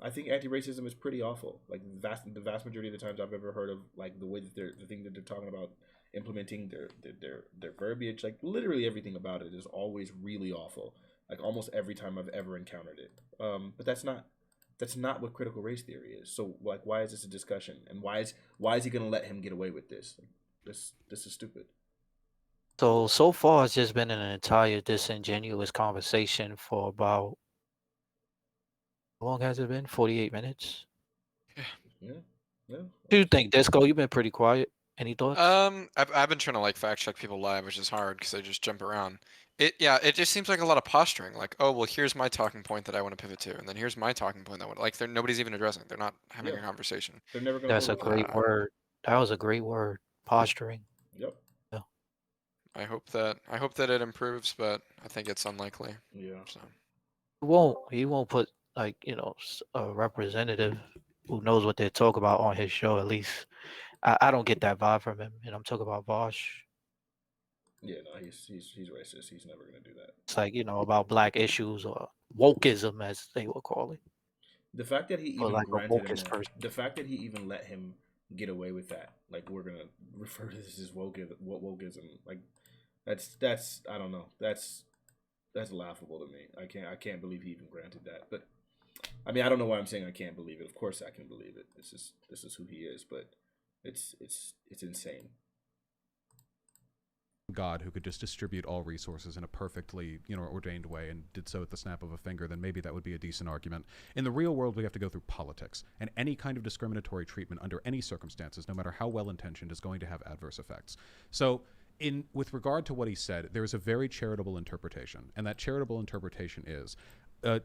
I think anti-racism is pretty awful. Like the vast majority of the times I've ever heard of like the way that the thing that they're talking about implementing their verbiage, like literally everything about it is always really awful. Like almost every time I've ever encountered it. But that's not what critical race theory is. So like, why is this a discussion? And why is he gonna let him get away with this? Like, this is stupid. So far, it's just been an entire disingenuous conversation for about, how long has it been? 48 minutes? Yeah. Do you think, Disco? You've been pretty quiet. Any thoughts? I've been trying to like fact check people live, which is hard because they just jump around. It just seems like a lot of posturing. Like, oh well, here's my talking point that I want to pivot to, and then here's my talking point that I want. Like, nobody's even addressing. They're not having a conversation. They're never gonna. That's a great word. That was a great word. Posturing. Yep. Yeah. I hope that it improves, but I think it's unlikely. Yeah. So He won't put like a representative who knows what they talk about on his show. At least I don't get that vibe from him. And I'm talking about Vaush. Yeah, no, he's racist. He's never gonna do that. It's like about black issues or wokeism, as they will call it. The fact that he even like a granted him wokeist that, person. the fact that he even let him get away with that, like we're gonna refer to this as wokeism, like that's I don't know, that's laughable to me. I can't believe he even granted that. But I mean, I don't know why I'm saying I can't believe it. Of course I can believe it. This is who he is, but it's insane. God who could just distribute all resources in a perfectly, ordained way and did so at the snap of a finger, then maybe that would be a decent argument. In the real world, we have to go through politics, and any kind of discriminatory treatment under any circumstances, no matter how well-intentioned, is going to have adverse effects. So with regard to what he said, there is a very charitable interpretation, and that charitable interpretation is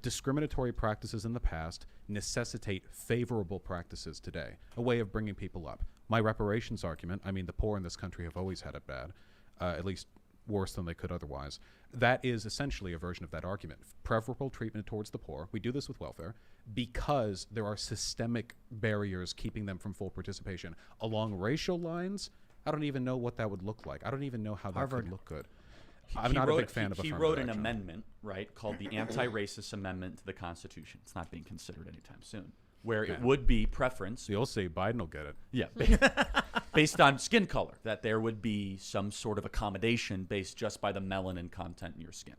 discriminatory practices in the past necessitate favorable practices today, a way of bringing people up. My reparations argument, I mean, the poor in this country have always had it bad. At least worse than they could otherwise. That is essentially a version of that argument. Preferable treatment towards the poor. We do this with welfare because there are systemic barriers keeping them from full participation. Along racial lines, I don't even know what that would look like. I don't even know how that would look good. I'm not a big fan of affirmative He wrote an action. amendment, right, called the Anti-Racist Amendment to the Constitution. It's not being considered anytime soon. Where it would be preference. So you'll see Biden will get it. Yeah. Based on skin color, that there would be some sort of accommodation based just by the melanin content in your skin.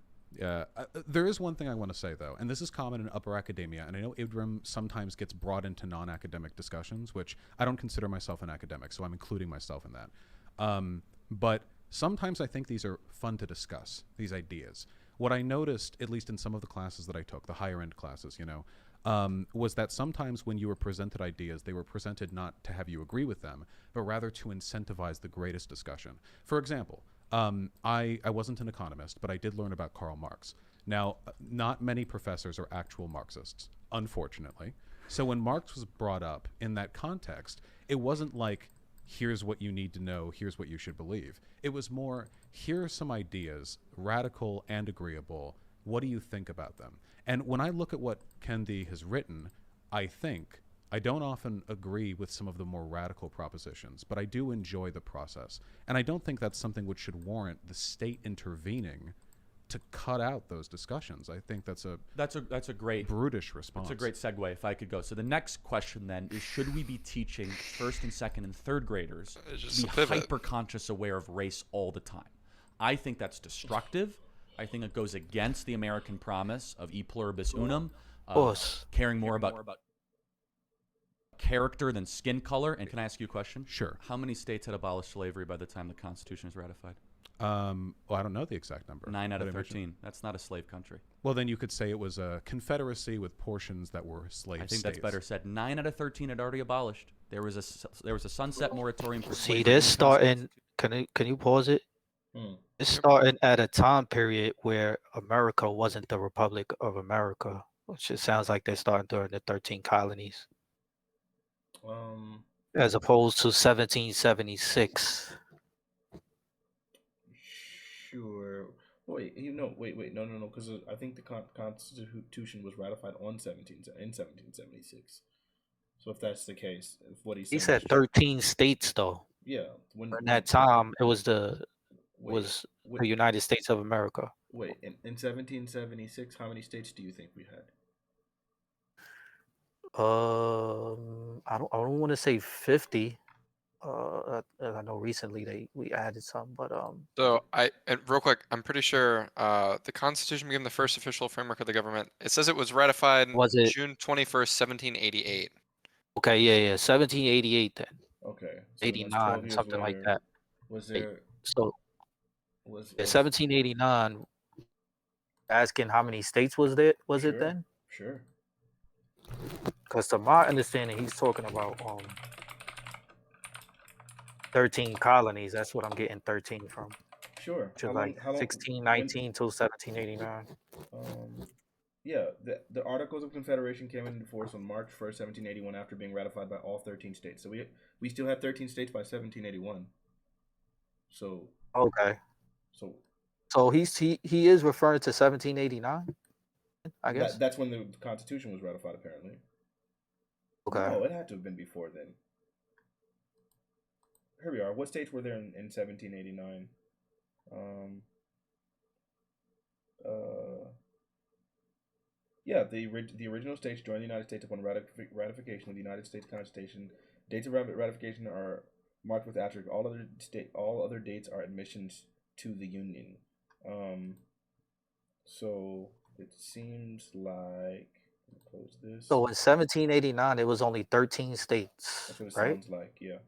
There is one thing I want to say, though, and this is common in upper academia, and I know Ibram sometimes gets brought into non-academic discussions, which I don't consider myself an academic, so I'm including myself in that. But sometimes I think these are fun to discuss, these ideas. What I noticed, at least in some of the classes that I took, the higher-end classes, was that sometimes when you were presented ideas, they were presented not to have you agree with them, but rather to incentivize the greatest discussion. For example, I wasn't an economist, but I did learn about Karl Marx. Now, not many professors are actual Marxists, unfortunately. So when Marx was brought up in that context, it wasn't like, here's what you need to know, here's what you should believe. It was more, here are some ideas, radical and agreeable, What do you think about them? And when I look at what Kendi has written, I don't often agree with some of the more radical propositions, but I do enjoy the process. And I don't think that's something which should warrant the state intervening to cut out those discussions. I think that's a great brutish response. That's a great segue, if I could go. So the next question then is, should we be teaching first and second and third graders to be hyper-conscious aware of race all the time? I think that's destructive. I think it goes against the American promise of e pluribus unum, caring more about character than skin color. And can I ask you a question? Sure. How many states had abolished slavery by the time the Constitution was ratified? Well, I don't know the exact number. 9 out of 13. That's not a slave country. Well, then you could say it was a confederacy with portions that were slave states. I think that's better said. 9 out of 13 had already abolished. There was a sunset moratorium for slavery. See, this starting. Can you pause it? It's starting at a time period where America wasn't the Republic of America, which it sounds like they're starting during the 13 colonies, as opposed to 1776. Sure. Wait, wait, no, because I think the Constitution was ratified in 1776. So if that's the case, if what he said 13 states though. Yeah. During that time, it was the United States of America. Wait, in 1776, how many states do you think we had? I don't want to say 50. I know recently we added some, but So and real quick, I'm pretty sure the Constitution became the first official framework of the government. It says it was ratified June 21st, 1788. Okay, yeah, 1788 then. Okay. So 89, something like that. Was there? So 1789. Asking how many states was it then? Sure. Because to my understanding, he's talking about 13 colonies. That's what I'm getting 13 from. Sure. To like 1619 till 1789. Yeah, the Articles of Confederation came into force on March 1st, 1781, after being ratified by all 13 states. So we still had 13 states by 1781. So okay. So he is referring to 1789. I guess that's when the Constitution was ratified, apparently. Okay. No, it had to have been before then. Here we are. What states were there in 1789? Yeah, the original states joined the United States upon ratification of the United States Constitution. Dates of ratification are marked with asterisk. All other dates are admissions to the Union. So it seems like, close this. So in 1789, it was only 13 states. That's what it right? sounds like. Yeah.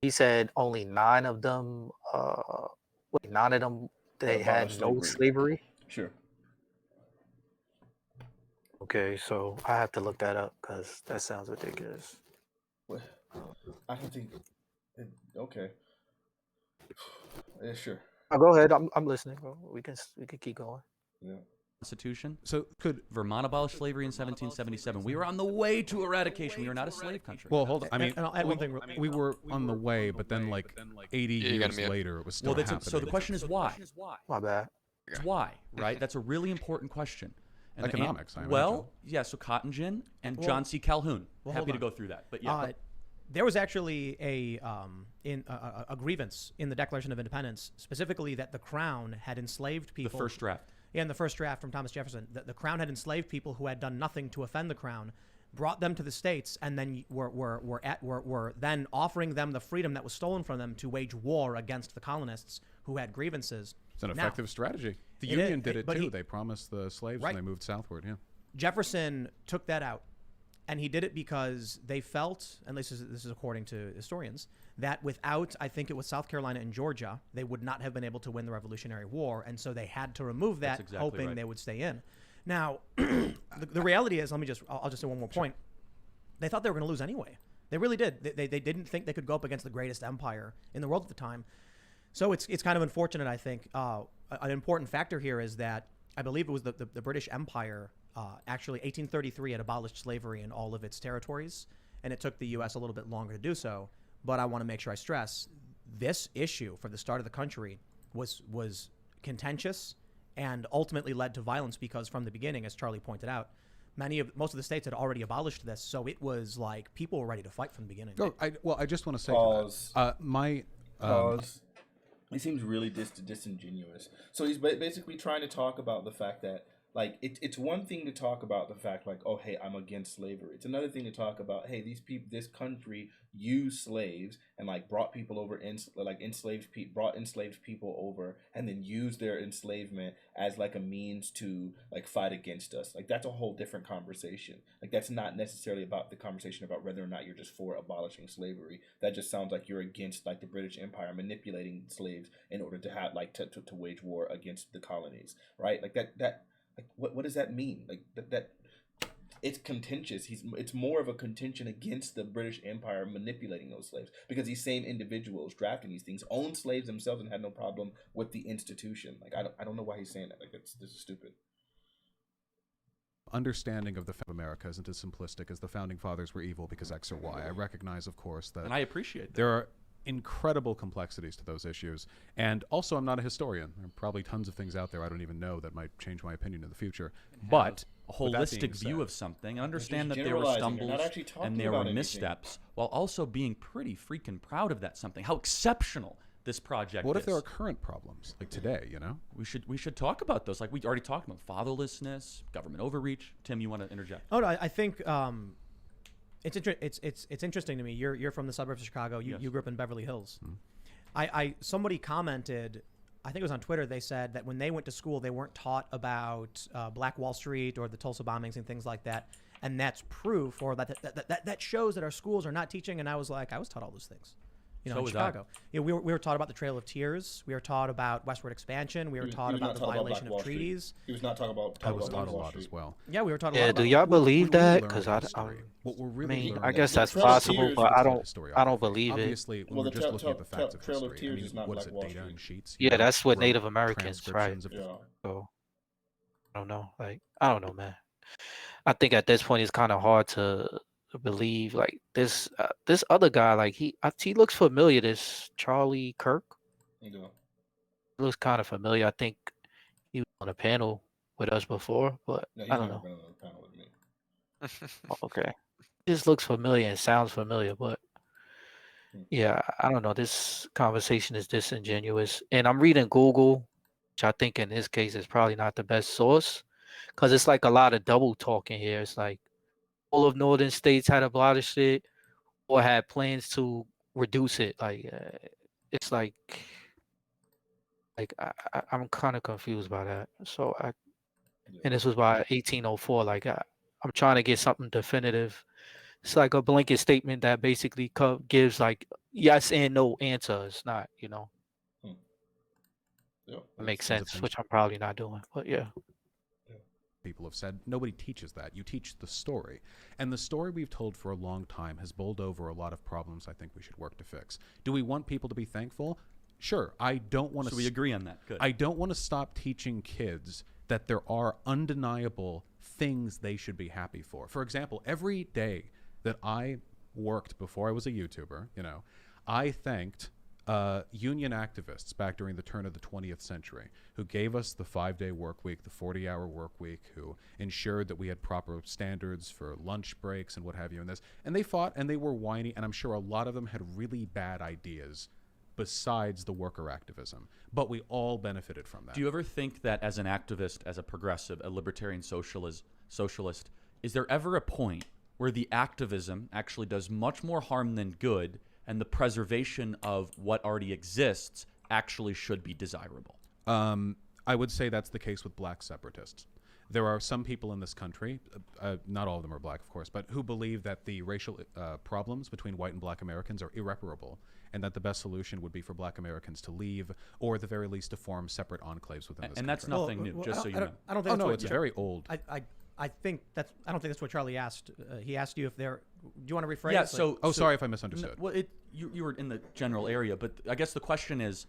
He said only 9 of them. 9 of them they had no slavery. Sure. Okay, so I have to look that up because that sounds ridiculous. What? I don't think. Okay. Yeah, sure. Oh, go ahead. I'm listening. We can keep going. Yeah. Constitution. So could Vermont abolish slavery in 1777? We were on the way to eradication. We were not a slave country. Well, hold on. I mean, and I'll add one thing. we were on the way, but then like 80 years later, it was still happening. So the question is why? My bad. Why, right? That's a really important question. And economics, I imagine. Yeah, so Cotton Gin and John C. Calhoun. Happy to go through that. But yeah. There was actually a grievance in the Declaration of Independence, specifically that the Crown had enslaved people. The first draft. Yeah, in the first draft from Thomas Jefferson, the Crown had enslaved people who had done nothing to offend the Crown, brought them to the states, and then were then offering them the freedom that was stolen from them to wage war against the colonists who had grievances. It's an effective strategy. The Union did it too. They promised the slaves when they moved southward. Yeah. Jefferson took that out, and he did it because they felt, and this is according to historians, that without, I think it was South Carolina and Georgia, they would not have been able to win the Revolutionary War, and so they had to remove that, hoping they would stay in. Now, the reality is, I'll just say one more point. They thought they were going to lose anyway. They really did. They didn't think they could go up against the greatest empire in the world at the time. So it's kind of unfortunate, I think. An important factor here is that I believe it was the British Empire, actually 1833 had abolished slavery in all of its territories, and it took the U.S. a little bit longer to do so. But I want to make sure I stress this issue for the start of the country was contentious and ultimately led to violence because from the beginning, as Charlie pointed out, most of the states had already abolished this, so it was like people were ready to fight from the beginning. I just want to say Pause. my Pause. He seems really disingenuous. So he's basically trying to talk about the fact that, like, it's one thing to talk about the fact, like, oh, hey, I'm against slavery. It's another thing to talk about, hey, this country used slaves and, like, brought people over, brought enslaved people over, and then used their enslavement as, like, a means to, like, fight against us. Like, that's a whole different conversation. Like, that's not necessarily about the conversation about whether or not you're just for abolishing slavery. That just sounds like you're against, like, the British Empire manipulating slaves in order to have, like, to wage war against the colonies, right? Like, that like, what does that mean? Like, that it's contentious. It's more of a contention against the British Empire manipulating those slaves, because these same individuals drafting these things owned slaves themselves and had no problem with the institution. Like, I don't know why he's saying that. Like, this is stupid. Understanding of the of America isn't as simplistic as the founding fathers were evil because X or Y. I recognize, of course, that, and I appreciate that. There are incredible complexities to those issues, and also I'm not a historian. There are probably tons of things out there I don't even know that might change my opinion in the future. But a holistic view of something, understand that there were stumbles and there were missteps, while also being pretty freaking proud of that something. How exceptional this project is. What if there are current problems, like today, you know? We should talk about those. Like we already talked about fatherlessness, government overreach. Tim, you want to interject? Oh, no, I think it's interesting to me. You're from the suburbs of Chicago. You grew up in Beverly Hills. Mm-hmm. Somebody commented, I think it was on Twitter, they said that when they went to school, they weren't taught about Black Wall Street or the Tulsa bombings and things like that. And that's proof, or that shows that our schools are not teaching. And I was like, I was taught all those things. You know, in Chicago. We were taught about the Trail of Tears. We were taught about westward expansion. We were taught about the violation of treaties. He was not talking about. I was taught a lot as well. Yeah, we were taught a lot. Yeah, do y'all believe that? Because I guess that's possible, but I don't believe it. Obviously, when we're just looking at the facts of history, I mean, what is it, data and sheets? Yeah, that's what Native Americans, right? Yeah. So I don't know. Like, I don't know, man. I think at this point it's kind of hard to believe, like, this other guy, like he looks familiar. This Charlie Kirk, Yeah, looks kind of familiar. I think he was on a panel with us before, but I don't know. Been on a panel with me. Okay, this looks familiar and sounds familiar, but yeah, I don't know. This conversation is disingenuous, and I'm reading Google, which I think in this case is probably not the best source, because it's like a lot of double talking here. It's like all of northern states had abolished it or had plans to reduce it. Like, it's like I'm kind of confused by that. So and this was by 1804. Like, I'm trying to get something definitive. It's like a blanket statement that basically gives like yes and no answer. It's not, you know. Yeah, It makes sense, which I'm probably not doing. But yeah. People have said nobody teaches that. You teach the story, and the story we've told for a long time has bowled over a lot of problems I think we should work to fix. Do we want people to be thankful? Sure. I don't want to. So we agree on that. Good. I don't want to stop teaching kids that there are undeniable things they should be happy for. For example, every day that I worked before I was a YouTuber, you know, I thanked union activists back during the turn of the 20th century who gave us the 5-day work week, the 40-hour work week, who ensured that we had proper standards for lunch breaks and what have you in this. And they fought and they were whiny, and I'm sure a lot of them had really bad ideas besides the worker activism. But we all benefited from that. Do you ever think that as an activist, as a progressive, a libertarian socialist, is there ever a point where the activism actually does much more harm than good, and the preservation of what already exists actually should be desirable? I would say that's the case with black separatists. There are some people in this country, not all of them are black, of course, but who believe that the racial problems between white and black Americans are irreparable, and that the best solution would be for black Americans to leave, or at the very least to form separate enclaves within this country. And that's nothing new, just so you know. I don't think no, it's very old. I think that's. I don't think that's what Charlie asked. He asked you if there. Do you want to rephrase? Yeah. So. Sorry if I misunderstood. Well, you were in the general area, but I guess the question is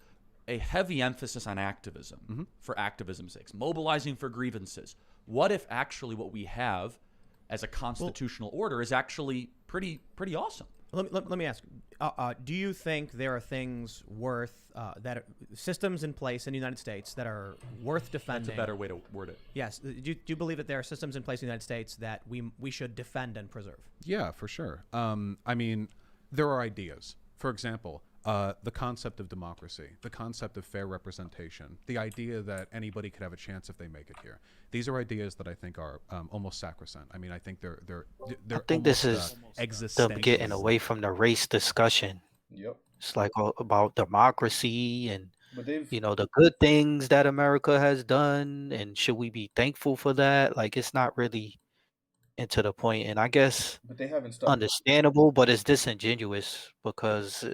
a heavy emphasis on activism for activism's sake, mobilizing for grievances. What if actually what we have as a constitutional order is actually pretty awesome? Let me ask, do you think there are things systems in place in the United States that are worth defending? That's a better way to word it. Yes. Do you believe that there are systems in place in the United States that we should defend and preserve? Yeah, for sure. I mean, there are ideas. For example, the concept of democracy, the concept of fair representation, the idea that anybody could have a chance if they make it here. These are ideas that I think are almost sacrosanct. I mean, I think they're I think this almost, is them existential. getting away from the race discussion. Yep. It's like all about democracy and But they've the good things that America has done, and should we be thankful for that? Like, it's not really into the point, and I guess but they haven't stuck. understandable, but it's disingenuous because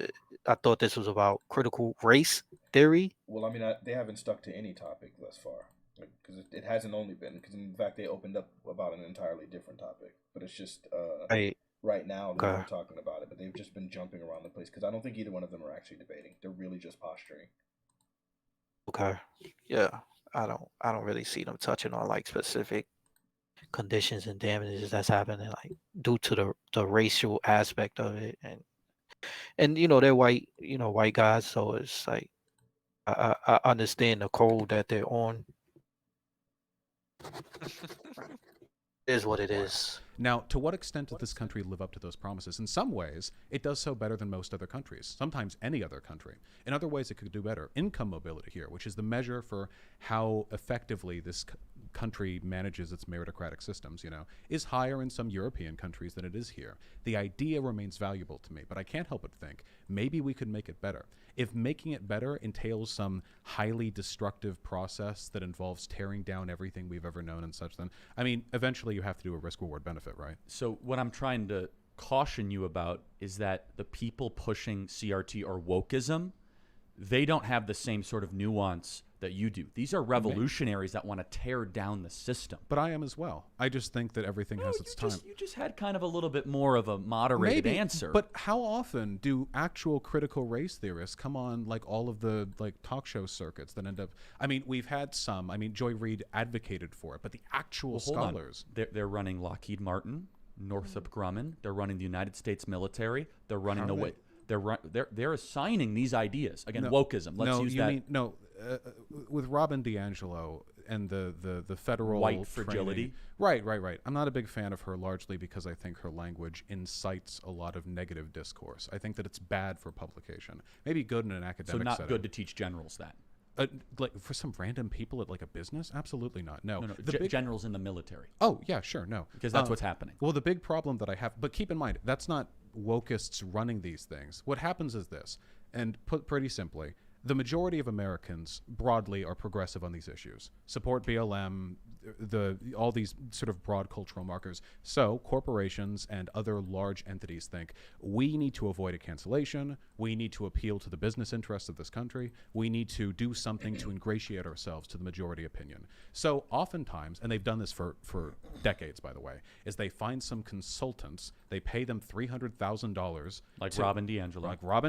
I thought this was about critical race theory. Well, I mean, they haven't stuck to any topic thus far, because it hasn't only been because in fact they opened up about an entirely different topic, but it's just right now they're talking about it, but they've just been jumping around the place because I don't think either one of them are actually debating. They're really just posturing. Okay, yeah, I don't really see them touching on like specific conditions and damages that's happening like due to the racial aspect of it, and they're white guys, so it's like I understand the code that they're on. It is what it is. Now, to what extent does this country live up to those promises? In some ways, it does so better than most other countries, sometimes any other country. In other ways, it could do better. Income mobility here, which is the measure for how effectively this country manages its meritocratic systems, is higher in some European countries than it is here. The idea remains valuable to me, but I can't help but think maybe we could make it better. If making it better entails some highly destructive process that involves tearing down everything we've ever known and such, then, I mean, eventually you have to do a risk-reward benefit, right? So what I'm trying to caution you about is that the people pushing CRT or wokeism, they don't have the same sort of nuance that you do. These are revolutionaries that want to tear down the system. But I am as well. I just think that everything has its time. You just had kind of a little bit more of a moderated answer. But how often do actual critical race theorists come on like all of the talk show circuits that end up? I mean, we've had some. I mean, Joy Reid advocated for it, but the actual scholars. They're running Lockheed Martin, Northrop Grumman. They're running the United States military. They're running They're assigning these ideas again. Wokeism. Let's use that. With Robin DiAngelo and the federal white fragility. Right. I'm not a big fan of her, largely because I think her language incites a lot of negative discourse. I think that it's bad for publication. Maybe good in an academic setting. So not good to teach generals that. Like for some random people at like a business? Absolutely not. No. Generals in the military. Oh, yeah, sure. No. Because that's what's happening. Well, the big problem that I have, but keep in mind, that's not wokeists running these things. What happens is this, and put pretty simply, the majority of Americans broadly are progressive on these issues, support BLM, all these sort of broad cultural markers. So corporations and other large entities think we need to avoid a cancellation, we need to appeal to the business interests of this country, we need to do something to ingratiate ourselves to the majority opinion. So oftentimes, and they've done this for decades, by the way, is they find some consultants, they pay them $300,000. Like Robin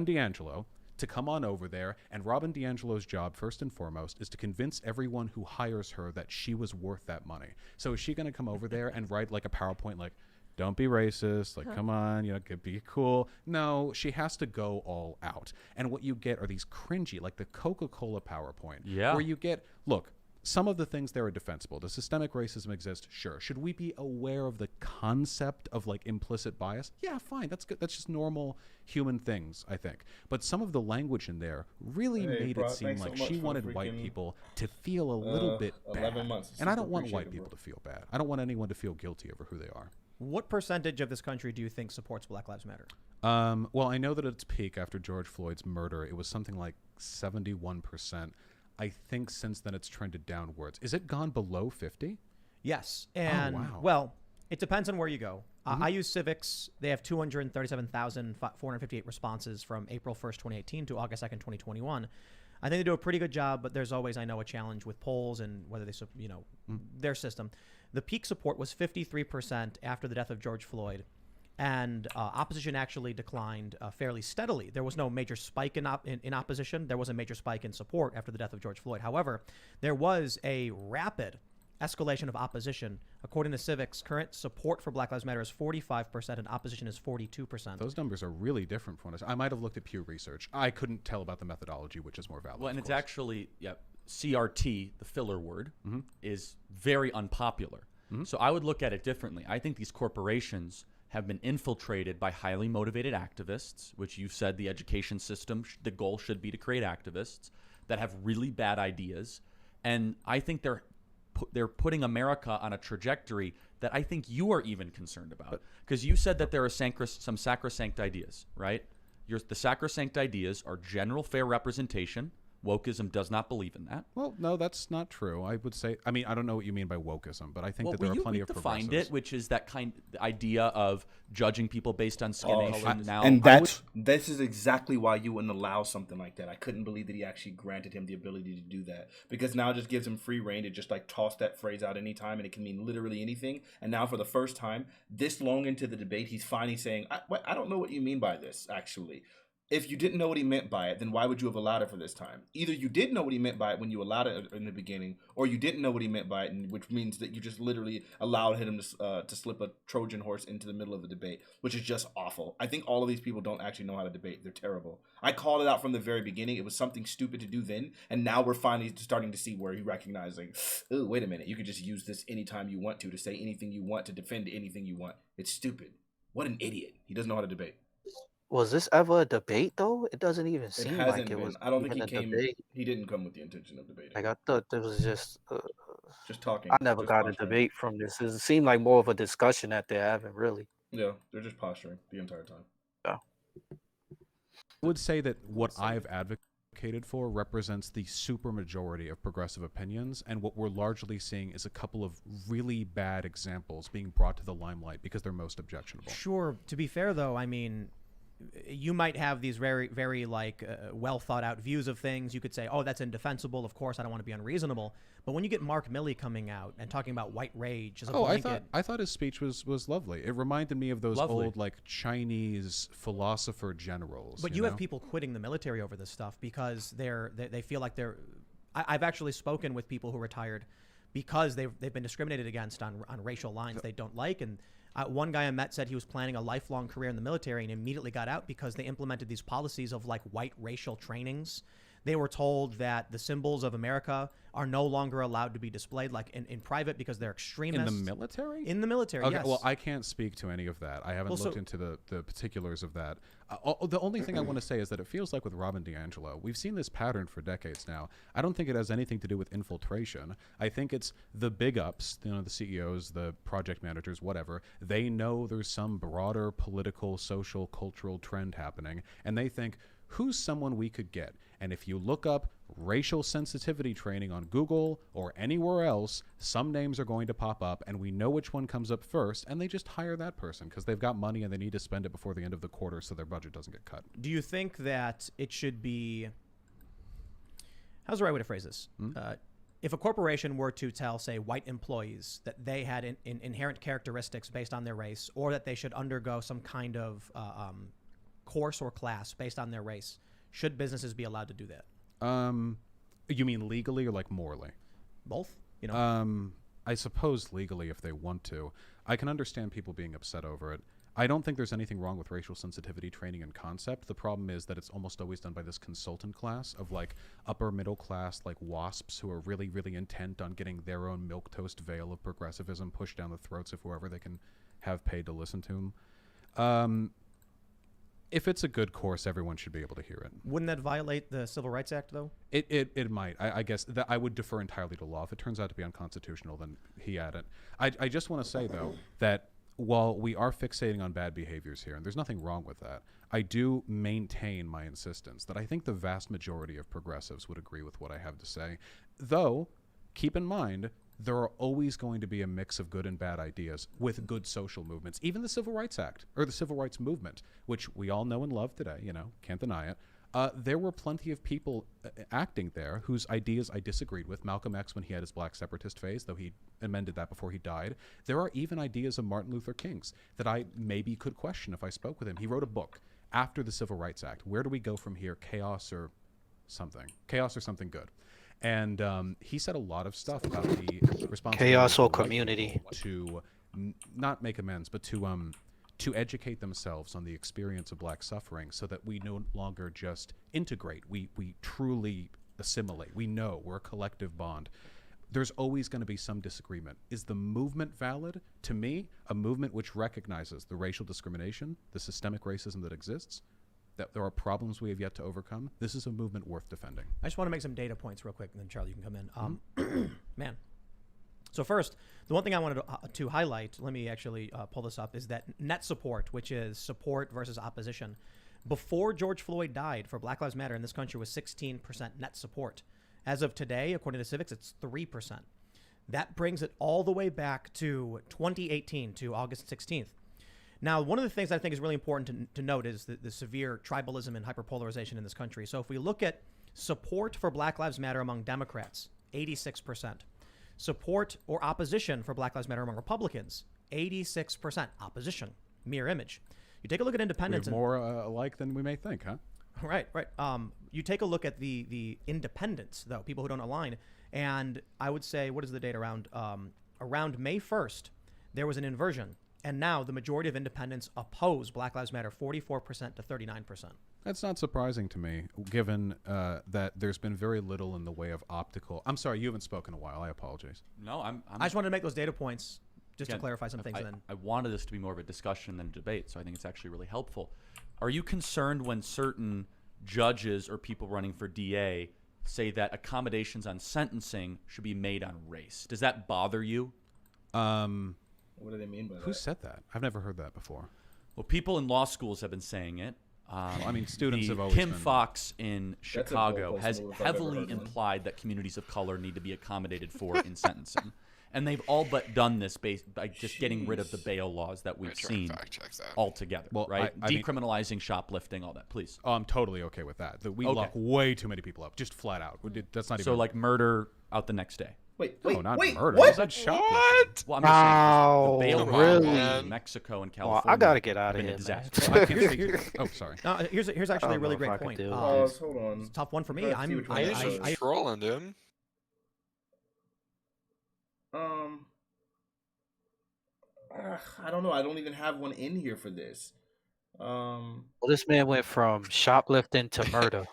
DiAngelo. To come on over there, and Robin DiAngelo's job, first and foremost, is to convince everyone who hires her that she was worth that money. So is she going to come over there and write like a PowerPoint like, don't be racist, like, come on, be cool? No, she has to go all out. And what you get are these cringy, like the Coca-Cola PowerPoint, where you get, look, some of the things there are defensible. Does systemic racism exist? Sure. Should we be aware of the concept of like implicit bias? Yeah, fine. That's good. That's just normal human things, I think. But some of the language in there really made it seem like she wanted white people to feel a little bit bad. And I don't want white people to feel bad. I don't want anyone to feel guilty over who they are. What percentage of this country do you think supports Black Lives Matter? Well, I know that at its peak after George Floyd's murder, it was something like 71%. I think since then it's trended downwards. Is it gone below 50? Yes. And, well, it depends on where you go. I use Civics. They have 237,458 responses from April 1st, 2018 to August 2nd, 2021. I think they do a pretty good job, but there's always, I know, a challenge with polls and whether they, their system. The peak support was 53% after the death of George Floyd. And opposition actually declined fairly steadily. There was no major spike in opposition. There was a major spike in support after the death of George Floyd. However, there was a rapid escalation of opposition. According to Civics, current support for Black Lives Matter is 45% and opposition is 42%. Those numbers are really different from what I might have looked at Pew Research. I couldn't tell about the methodology, which is more valid. Well, and it's actually, CRT, the filler word, is very unpopular. So I would look at it differently. I think these corporations have been infiltrated by highly motivated activists, which you said the education system, the goal should be to create activists that have really bad ideas. And I think they're putting America on a trajectory that I think you are even concerned about. Because you said that there are some sacrosanct ideas, right? The sacrosanct ideas are general fair representation. Wokeism does not believe in that. Well, no, that's not true. I would say, I mean, I don't know what you mean by wokeism, but I think that there are plenty of progressives. Defined it, which is that the idea of judging people based on skin color. This is exactly why you wouldn't allow something like that. I couldn't believe that he actually granted him the ability to do that, because now it just gives him free reign to just like toss that phrase out anytime, and it can mean literally anything. And now for the first time, this long into the debate, he's finally saying, I don't know what you mean by this, actually. If you didn't know what he meant by it, then why would you have allowed it for this time? Either you did know what he meant by it when you allowed it in the beginning, or you didn't know what he meant by it, which means that you just literally allowed him to slip a Trojan horse into the middle of the debate, which is just awful. I think all of these people don't actually know how to debate. They're terrible. I called it out from the very beginning. It was something stupid to do then, and now we're finally starting to see where he's recognizing, oh, wait a minute, you could just use this anytime you want to say anything you want, to defend anything you want. It's stupid. What an idiot. He doesn't know how to debate. Was this ever a debate though? It doesn't even seem like it was. I don't think he came. Debate. He didn't come with the intention of debating. Like I thought there was just talking. I never got a debate from this. It seemed like more of a discussion that they're having, really. Yeah, they're just posturing the entire time. Yeah. I would say that what I've advocated for represents the supermajority of progressive opinions, and what we're largely seeing is a couple of really bad examples being brought to the limelight because they're most objectionable. Sure. To be fair, though, I mean, you might have these very, very well thought out views of things. You could say, oh, that's indefensible. Of course, I don't want to be unreasonable. But when you get Mark Milley coming out and talking about white rage as a blanket, I thought his speech was lovely. It reminded me of those old Chinese philosopher generals. But you have people quitting the military over this stuff because they feel like I've actually spoken with people who retired because they've been discriminated against on racial lines they don't like. And one guy I met said he was planning a lifelong career in the military and immediately got out because they implemented these policies of white racial trainings. They were told that the symbols of America are no longer allowed to be displayed in private because they're extremists. In the military? In the military, okay, yes. Well, I can't speak to any of that. I haven't looked into the particulars of that. The only thing I want to say is that it feels like with Robin DiAngelo, we've seen this pattern for decades now. I don't think it has anything to do with infiltration. I think it's the big ups, the CEOs, the project managers, whatever. They know there's some broader political, social, cultural trend happening, and they think, who's someone we could get? And if you look up racial sensitivity training on Google or anywhere else, some names are going to pop up, and we know which one comes up first, and they just hire that person because they've got money and they need to spend it before the end of the quarter so their budget doesn't get cut. Do you think that it should be... How's the right way to phrase this? If a corporation were to tell, say, white employees that they had inherent characteristics based on their race, or that they should undergo some kind of course or class based on their race, should businesses be allowed to do that? You mean legally or morally? Both. I suppose legally if they want to. I can understand people being upset over it. I don't think there's anything wrong with racial sensitivity training in concept. The problem is that it's almost always done by this consultant class of upper middle class WASPs who are really, really intent on getting their own milquetoast veil of progressivism pushed down the throats of whoever they can have paid to listen to them. If it's a good course, everyone should be able to hear it. Wouldn't that violate the Civil Rights Act, though? It might. I guess that I would defer entirely to law. If it turns out to be unconstitutional, then he had it. I just want to say, though, that while we are fixating on bad behaviors here, and there's nothing wrong with that, I do maintain my insistence that I think the vast majority of progressives would agree with what I have to say. Though, keep in mind, there are always going to be a mix of good and bad ideas with good social movements. Even the Civil Rights Act, or the Civil Rights Movement, which we all know and love today, can't deny it. There were plenty of people acting there whose ideas I disagreed with. Malcolm X, when he had his black separatist phase, though he amended that before he died. There are even ideas of Martin Luther King's that I maybe could question if I spoke with him. He wrote a book after the Civil Rights Act. Where do we go from here? Chaos or something? Chaos or something good? And he said a lot of stuff about the responsibility Chaos or of the white community. people to not make amends, but to educate themselves on the experience of black suffering, so that we no longer just integrate. We truly assimilate. We know we're a collective bond. There's always going to be some disagreement. Is the movement valid? To me, a movement which recognizes the racial discrimination, the systemic racism that exists, that there are problems we have yet to overcome, this is a movement worth defending. I just want to make some data points real quick, and then Charlie, you can come in. Man. So first, the one thing I wanted to highlight, let me actually pull this up, is that net support, which is support versus opposition. Before George Floyd died, for Black Lives Matter in this country was 16% net support. As of today, according to Civics, it's 3%. That brings it all the way back to 2018, to August 16th. Now, one of the things I think is really important to note is the severe tribalism and hyperpolarization in this country. So if we look at support for Black Lives Matter among Democrats, 86%. Support or opposition for Black Lives Matter among Republicans, 86%. Opposition, mirror image. You take a look at independents. We're more alike than we may think, huh? Right. You take a look at the independents, though, people who don't align, and I would say, what is the date around May 1st, there was an inversion, and now the majority of independents oppose Black Lives Matter, 44% to 39%. That's not surprising to me, given that there's been very little in the way of optical. I'm sorry, you haven't spoken in a while. I apologize. No, I just wanted to make those data points just to clarify some things. I wanted this to be more of a discussion than a debate, so I think it's actually really helpful. Are you concerned when certain judges or people running for DA say that accommodations on sentencing should be made on race? Does that bother you? What do they mean by that? Who said that? I've never heard that before. Well, people in law schools have been saying it. I mean, students have always Kim been... Fox in That's a Chicago goalpost has move if I've ever heavily heard one. implied that communities of color need to be accommodated for in sentencing. And they've all but done this by just getting rid of the bail laws that we've seen Fact check that. altogether, Well, right? I mean- Decriminalizing shoplifting, all that, please. Oh, I'm totally okay with that. We Okay. lock way too many people up, just flat out. That's not even... So like murder out the next day. Wait, No, not wait, murder. what? I said shoplifting. What? Well, I'm just saying the bail Come laws on. in Mexico and Well, California I gotta get out have of been a here, man. disaster. I can't speak... Oh, sorry. Here's actually a really great point. Pause, hold on. It's a tough one for me. Let's see which one He's just I trolling, dude. I don't know. I don't even have one in here for this. Well, this man went from shoplifting to murder.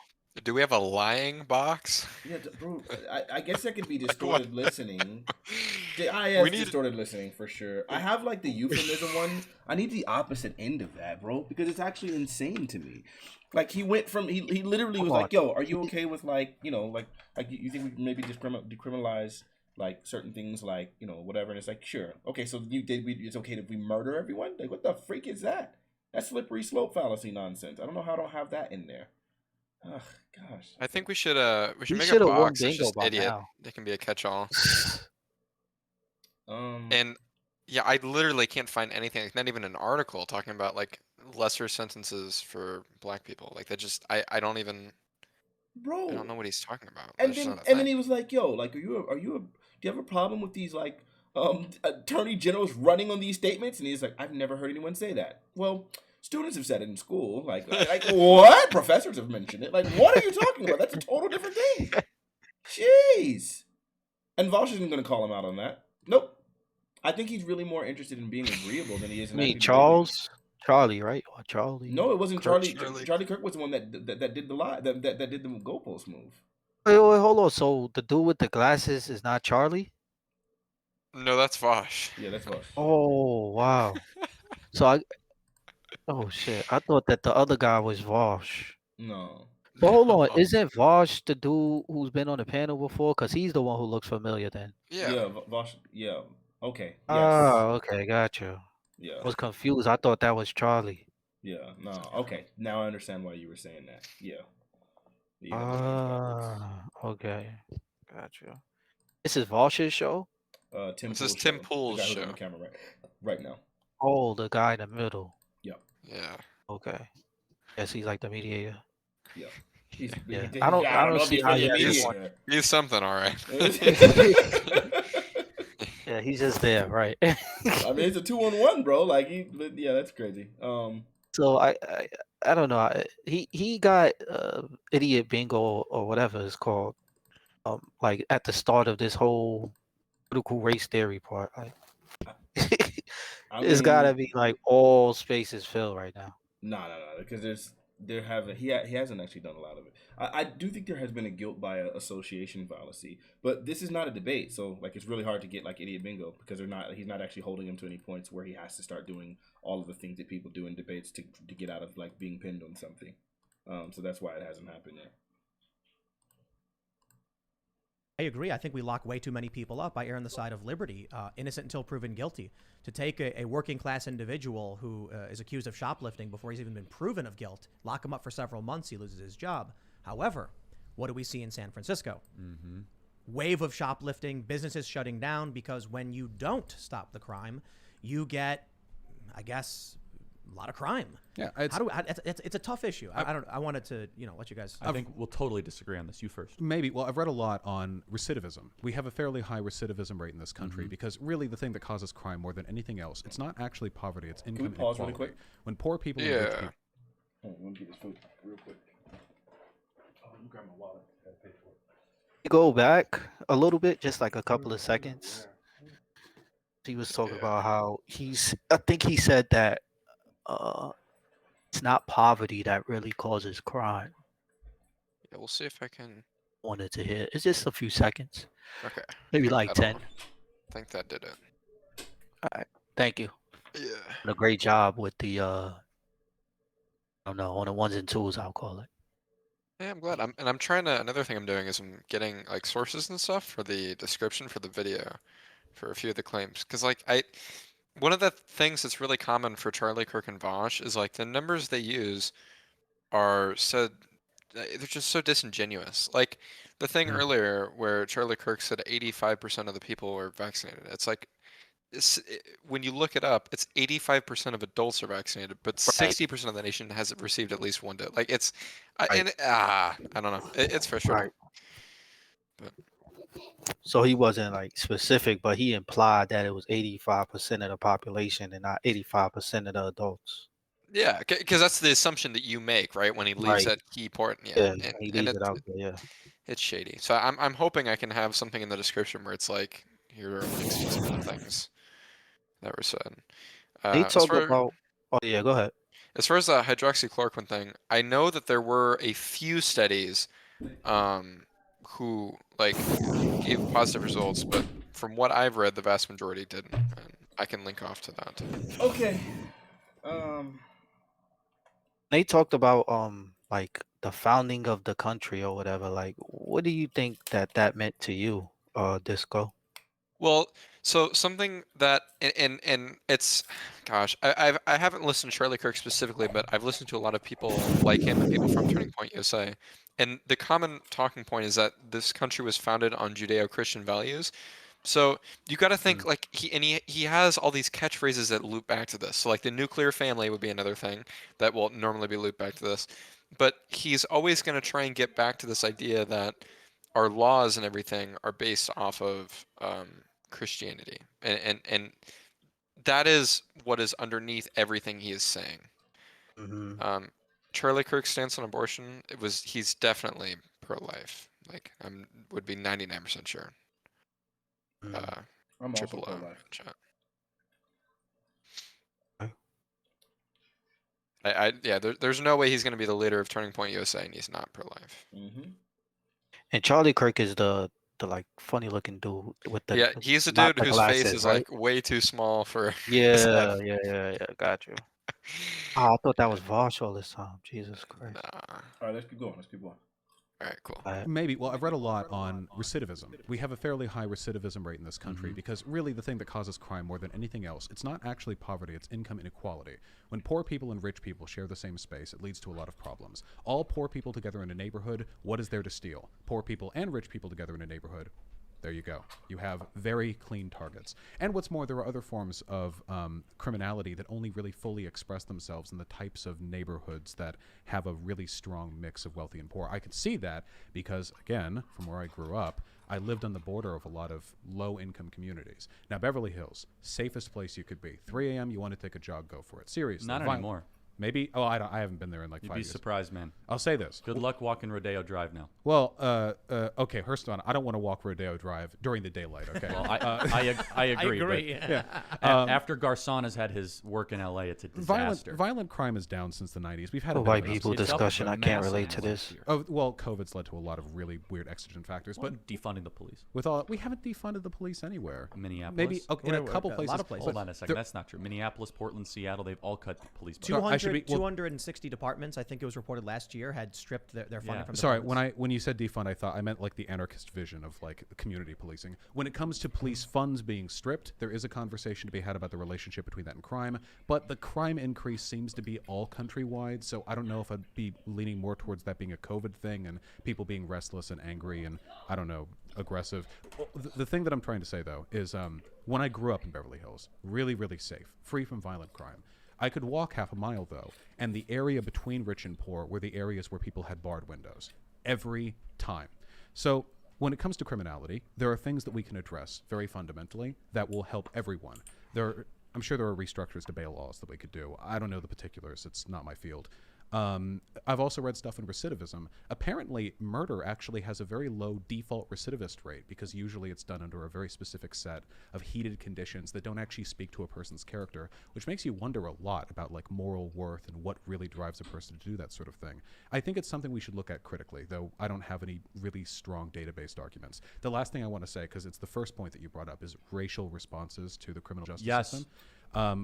Do we have a lying box? Yeah, bro. I guess that could be distorted listening. We Is need- distorted listening for sure. I have like the euphemism one. I need the opposite end of that, bro, because it's actually insane to me. Like he went from he literally was like, "Yo, are you okay with like like you think we can maybe decriminalize like certain things like whatever?" And it's like, sure, okay, so it's okay if we murder everyone? Like, what the freak is that? That's slippery slope fallacy nonsense. I don't know how I don't have that in there. Ugh, gosh. I think we should make a should've won box. It's bingo just by idiot. now. It can be a catch-all. Um. And yeah, I literally can't find anything. Like, not even an article talking about like lesser sentences for black people. Like that just I don't even. Bro. I don't know what he's talking about. And That's then just not a and then thing. he was like, "Yo, like, do you have a problem with these like attorney generals running on these statements?" And he's like, "I've never heard anyone say that." Well, students have said it in school. Like what? Professors have mentioned it. Like, what are you talking about? That's a total different thing. Jeez. And Vaush isn't going to call him out on that. Nope. I think he's really more interested in being agreeable than he is in Me, actually Charlie, right? Or Charlie? No, it wasn't Kirk. Charlie. Charlie Kirk was the one that did the lie that did the goalpost move. Wait, hold on. So the dude with the glasses is not Charlie? No, that's Vaush. Yeah, that's Vaush. Oh, wow. Oh shit! I thought that the other guy was Vaush. No. But hold on, isn't Vaush the dude who's been on the panel before? Cause he's the one who looks familiar. Then. Yeah. Vaush. Yeah. Okay. Yes. Oh, okay, gotcha. Yeah. I was confused. I thought that was Charlie. Yeah. No. Okay. Now I understand why you were saying that. Yeah. You got those names backwards. Okay, gotcha. This is Vaush's show. Tim. This is Pool's Tim show. Pool's The guy who's show. on the camera right now. Oh, the guy in the middle. Yeah. Okay. Yes, he's like the mediator. Yeah. Yeah. I don't see how you you just- He's something, all right. Yeah, he's just there, right? I mean, it's a 2-on-1, bro. Like yeah, that's crazy. So I don't know. He got idiot bingo or whatever it's called like at the start of this whole critical race theory part. Like, I it's gotta mean, be like all spaces filled right now. no, because he hasn't actually done a lot of it. I do think there has been a guilt by association fallacy, but this is not a debate, so like it's really hard to get like idiot bingo because he's not actually holding him to any points where he has to start doing all of the things that people do in debates to get out of like being pinned on something. So that's why it hasn't happened yet. I agree. I think we lock way too many people up. I err on the side of liberty, innocent until proven guilty. To take a working class individual who is accused of shoplifting before he's even been proven of guilt, lock him up for several months, he loses his job. However, what do we see in San Francisco? Mm-hmm. Wave of shoplifting, businesses shutting down because when you don't stop the crime, you get, I guess, a lot of crime. Yeah, it's a tough issue. I wanted to let you guys. I think we'll totally disagree on this. You first. Maybe. Well, I've read a lot on recidivism. We have a fairly high recidivism rate in this country because really the thing that causes crime more than anything else, it's not actually poverty, it's income Can we pause inequality. really quick? When poor people Yeah. and rich people, Let me get this food real quick. Oh, let me grab my wallet. Gotta pay for it. Go back a little bit, just like a couple of seconds. He was talking about how I think he said that it's not poverty that really causes crime. Yeah, we'll see if I can. Wanted to hear. It's just a few seconds. Okay. Maybe I like don't 10. know. I think that did it. All right. Thank you. Yeah. Did a great job with the I don't know, on the ones and twos, I'll call it. Yeah, I'm glad. I'm trying to. Another thing I'm doing is I'm getting like sources and stuff for the description for the video, for a few of the claims. Because like one of the things that's really common for Charlie Kirk and Vaush is like the numbers they use are they're just so disingenuous. Like the thing earlier where Charlie Kirk said 85% of the people were vaccinated. It's like when you look it up, it's 85% of adults are vaccinated, but 60% of the nation has received at least one dose. Like it's, I don't know. It's frustrating. Right. But So he wasn't like specific, but he implied that it was 85% of the population and not 85% of the adults. yeah, because that's the assumption that you make, right? When he leaves that key part. Yeah, he leaves it out there. Yeah. It's shady. So I'm hoping I can have something in the description where it's like, here are like some of the things that were said. They talk about. Oh yeah, go ahead. As far as the hydroxychloroquine thing, I know that there were a few studies who like gave positive results, but from what I've read, the vast majority didn't. And I can link off to that. Okay. They talked about like the founding of the country or whatever. Like, what do you think that meant to you, Disco? Well, so something that and it's, gosh, I haven't listened to Charlie Kirk specifically, but I've listened to a lot of people like him and people from Turning Point USA. And the common talking point is that this country was founded on Judeo-Christian values. So you got to think like he has all these catchphrases that loop back to this. So like the nuclear family would be another thing that will normally be looped back to this. But he's always going to try and get back to this idea that our laws and everything are based off of Christianity, and that is what is underneath everything he is saying. Charlie Kirk's stance on abortion, he's definitely pro-life. Like would be 99% sure. I'm also pro-life. There's no way he's going to be the leader of Turning Point USA and he's not pro-life. And Charlie Kirk is the like funny looking dude with the he's a not dude the whose glasses, face is right? like way too small for yeah, got you. Oh, I thought that was Vaush all this time. Jesus Christ. Nah. All right, let's keep going. All right, cool. Maybe. Well, I've read a lot on recidivism. We have a fairly high recidivism rate in this country because really the thing that causes crime more than anything else, it's not actually poverty, it's income inequality. When poor people and rich people share the same space, it leads to a lot of problems. All poor people together in a neighborhood, what is there to steal? Poor people and rich people together in a neighborhood, there you go. You have very clean targets. And what's more, there are other forms of criminality that only really fully express themselves in the types of neighborhoods that have a really strong mix of wealthy and poor. I can see that because, again, from where I grew up, I lived on the border of a lot of low-income communities. Now, Beverly Hills, safest place you could be. 3 a.m., you want to take a jog, go for it. Seriously. Not anymore. Maybe. Oh, I haven't been there in like You'd 5 be years. surprised, man. I'll say this. Good luck walking Rodeo Drive now. Well, okay, Hurston, I don't want to walk Rodeo Drive during the daylight, okay? Well, I agree. agree. After Garcon has had his work in LA, it's a disaster. Violent crime is down since the 90s. We've had The a white bit of an people It's up discussion. to I can't massive relate to influence this. here. Oh, well, COVID's led to a lot of really weird exigent factors, but Defunding the police. we haven't defunded the police anywhere. Minneapolis. Maybe in a couple a places. lot of places. Hold on a second. That's not true. Minneapolis, Portland, Seattle, they've all cut police budgets. 260 departments, I think it was reported last year, had stripped their funding from Sorry, departments. when you said defund, I thought I meant like the anarchist vision of like community policing. When it comes to police funds being stripped, there is a conversation to be had about the relationship between that and crime. But the crime increase seems to be all countrywide, so I don't know if I'd be leaning more towards that being a COVID thing and people being restless and angry and I don't know, aggressive. Well, the thing that I'm trying to say though is when I grew up in Beverly Hills, really, really safe, free from violent crime. I could walk half a mile, though, and the area between rich and poor were the areas where people had barred windows. Every time. So when it comes to criminality, there are things that we can address very fundamentally that will help everyone. I'm sure there are restructures to bail laws that we could do. I don't know the particulars. It's not my field. I've also read stuff on recidivism. Apparently, murder actually has a very low default recidivist rate because usually it's done under a very specific set of heated conditions that don't actually speak to a person's character, which makes you wonder a lot about like moral worth and what really drives a person to do that sort of thing. I think it's something we should look at critically, though I don't have any really strong database arguments. The last thing I want to say, because it's the first point that you brought up, is racial responses to the criminal justice system.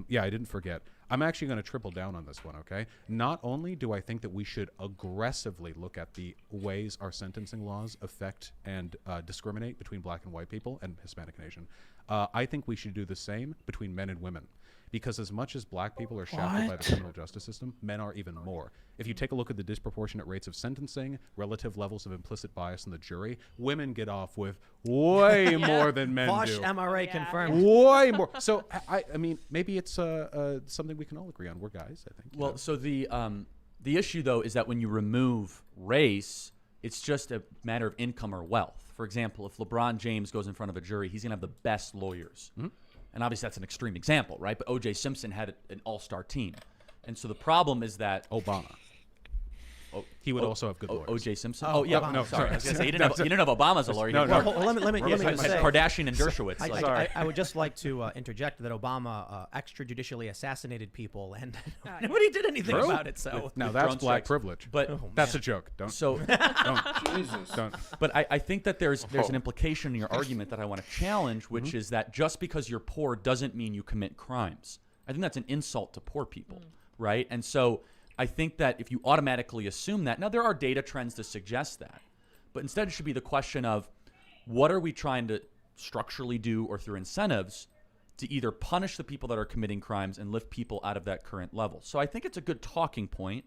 Yeah, I didn't forget. I'm actually going to triple down on this one, okay? Not only do I think that we should aggressively look at the ways our sentencing laws affect and discriminate between black and white people and Hispanic and Asian, I think we should do the same between men and women. Because as much as black people are shackled by the criminal justice system, men are even more. If you take a look at the disproportionate rates of sentencing, relative levels of implicit bias in the jury, women get off with way more than men Vaush do. MRA confirmed. Way more. So, I mean, maybe it's something we can all agree on. We're guys, I think. Well, so the issue, though, is that when you remove race, it's just a matter of income or wealth. For example, if LeBron James goes in front of a jury, he's going to have the best lawyers. Mm-hmm. And obviously that's an extreme example, right? But O.J. Simpson had an all-star team. And so the problem is that Obama. He would also have good lawyers. O.J. Simpson? Oh, yeah. Obama. No, sorry. I was going to say, you didn't have Obama as a lawyer. No, Well, let me just say, Kardashian and Dershowitz. I would just like to interject that Obama extrajudicially assassinated people, and nobody did anything about it. So Now that's drone black strikes. privilege. But that's a joke. Don't. so, Jesus. but I think that there's an implication in your argument that I want to challenge, which is that just because you're poor doesn't mean you commit crimes. I think that's an insult to poor people, right? And so I think that if you automatically assume that, now there are data trends to suggest that, but instead it should be the question of what are we trying to structurally do or through incentives to either punish the people that are committing crimes and lift people out of that current level. So I think it's a good talking point,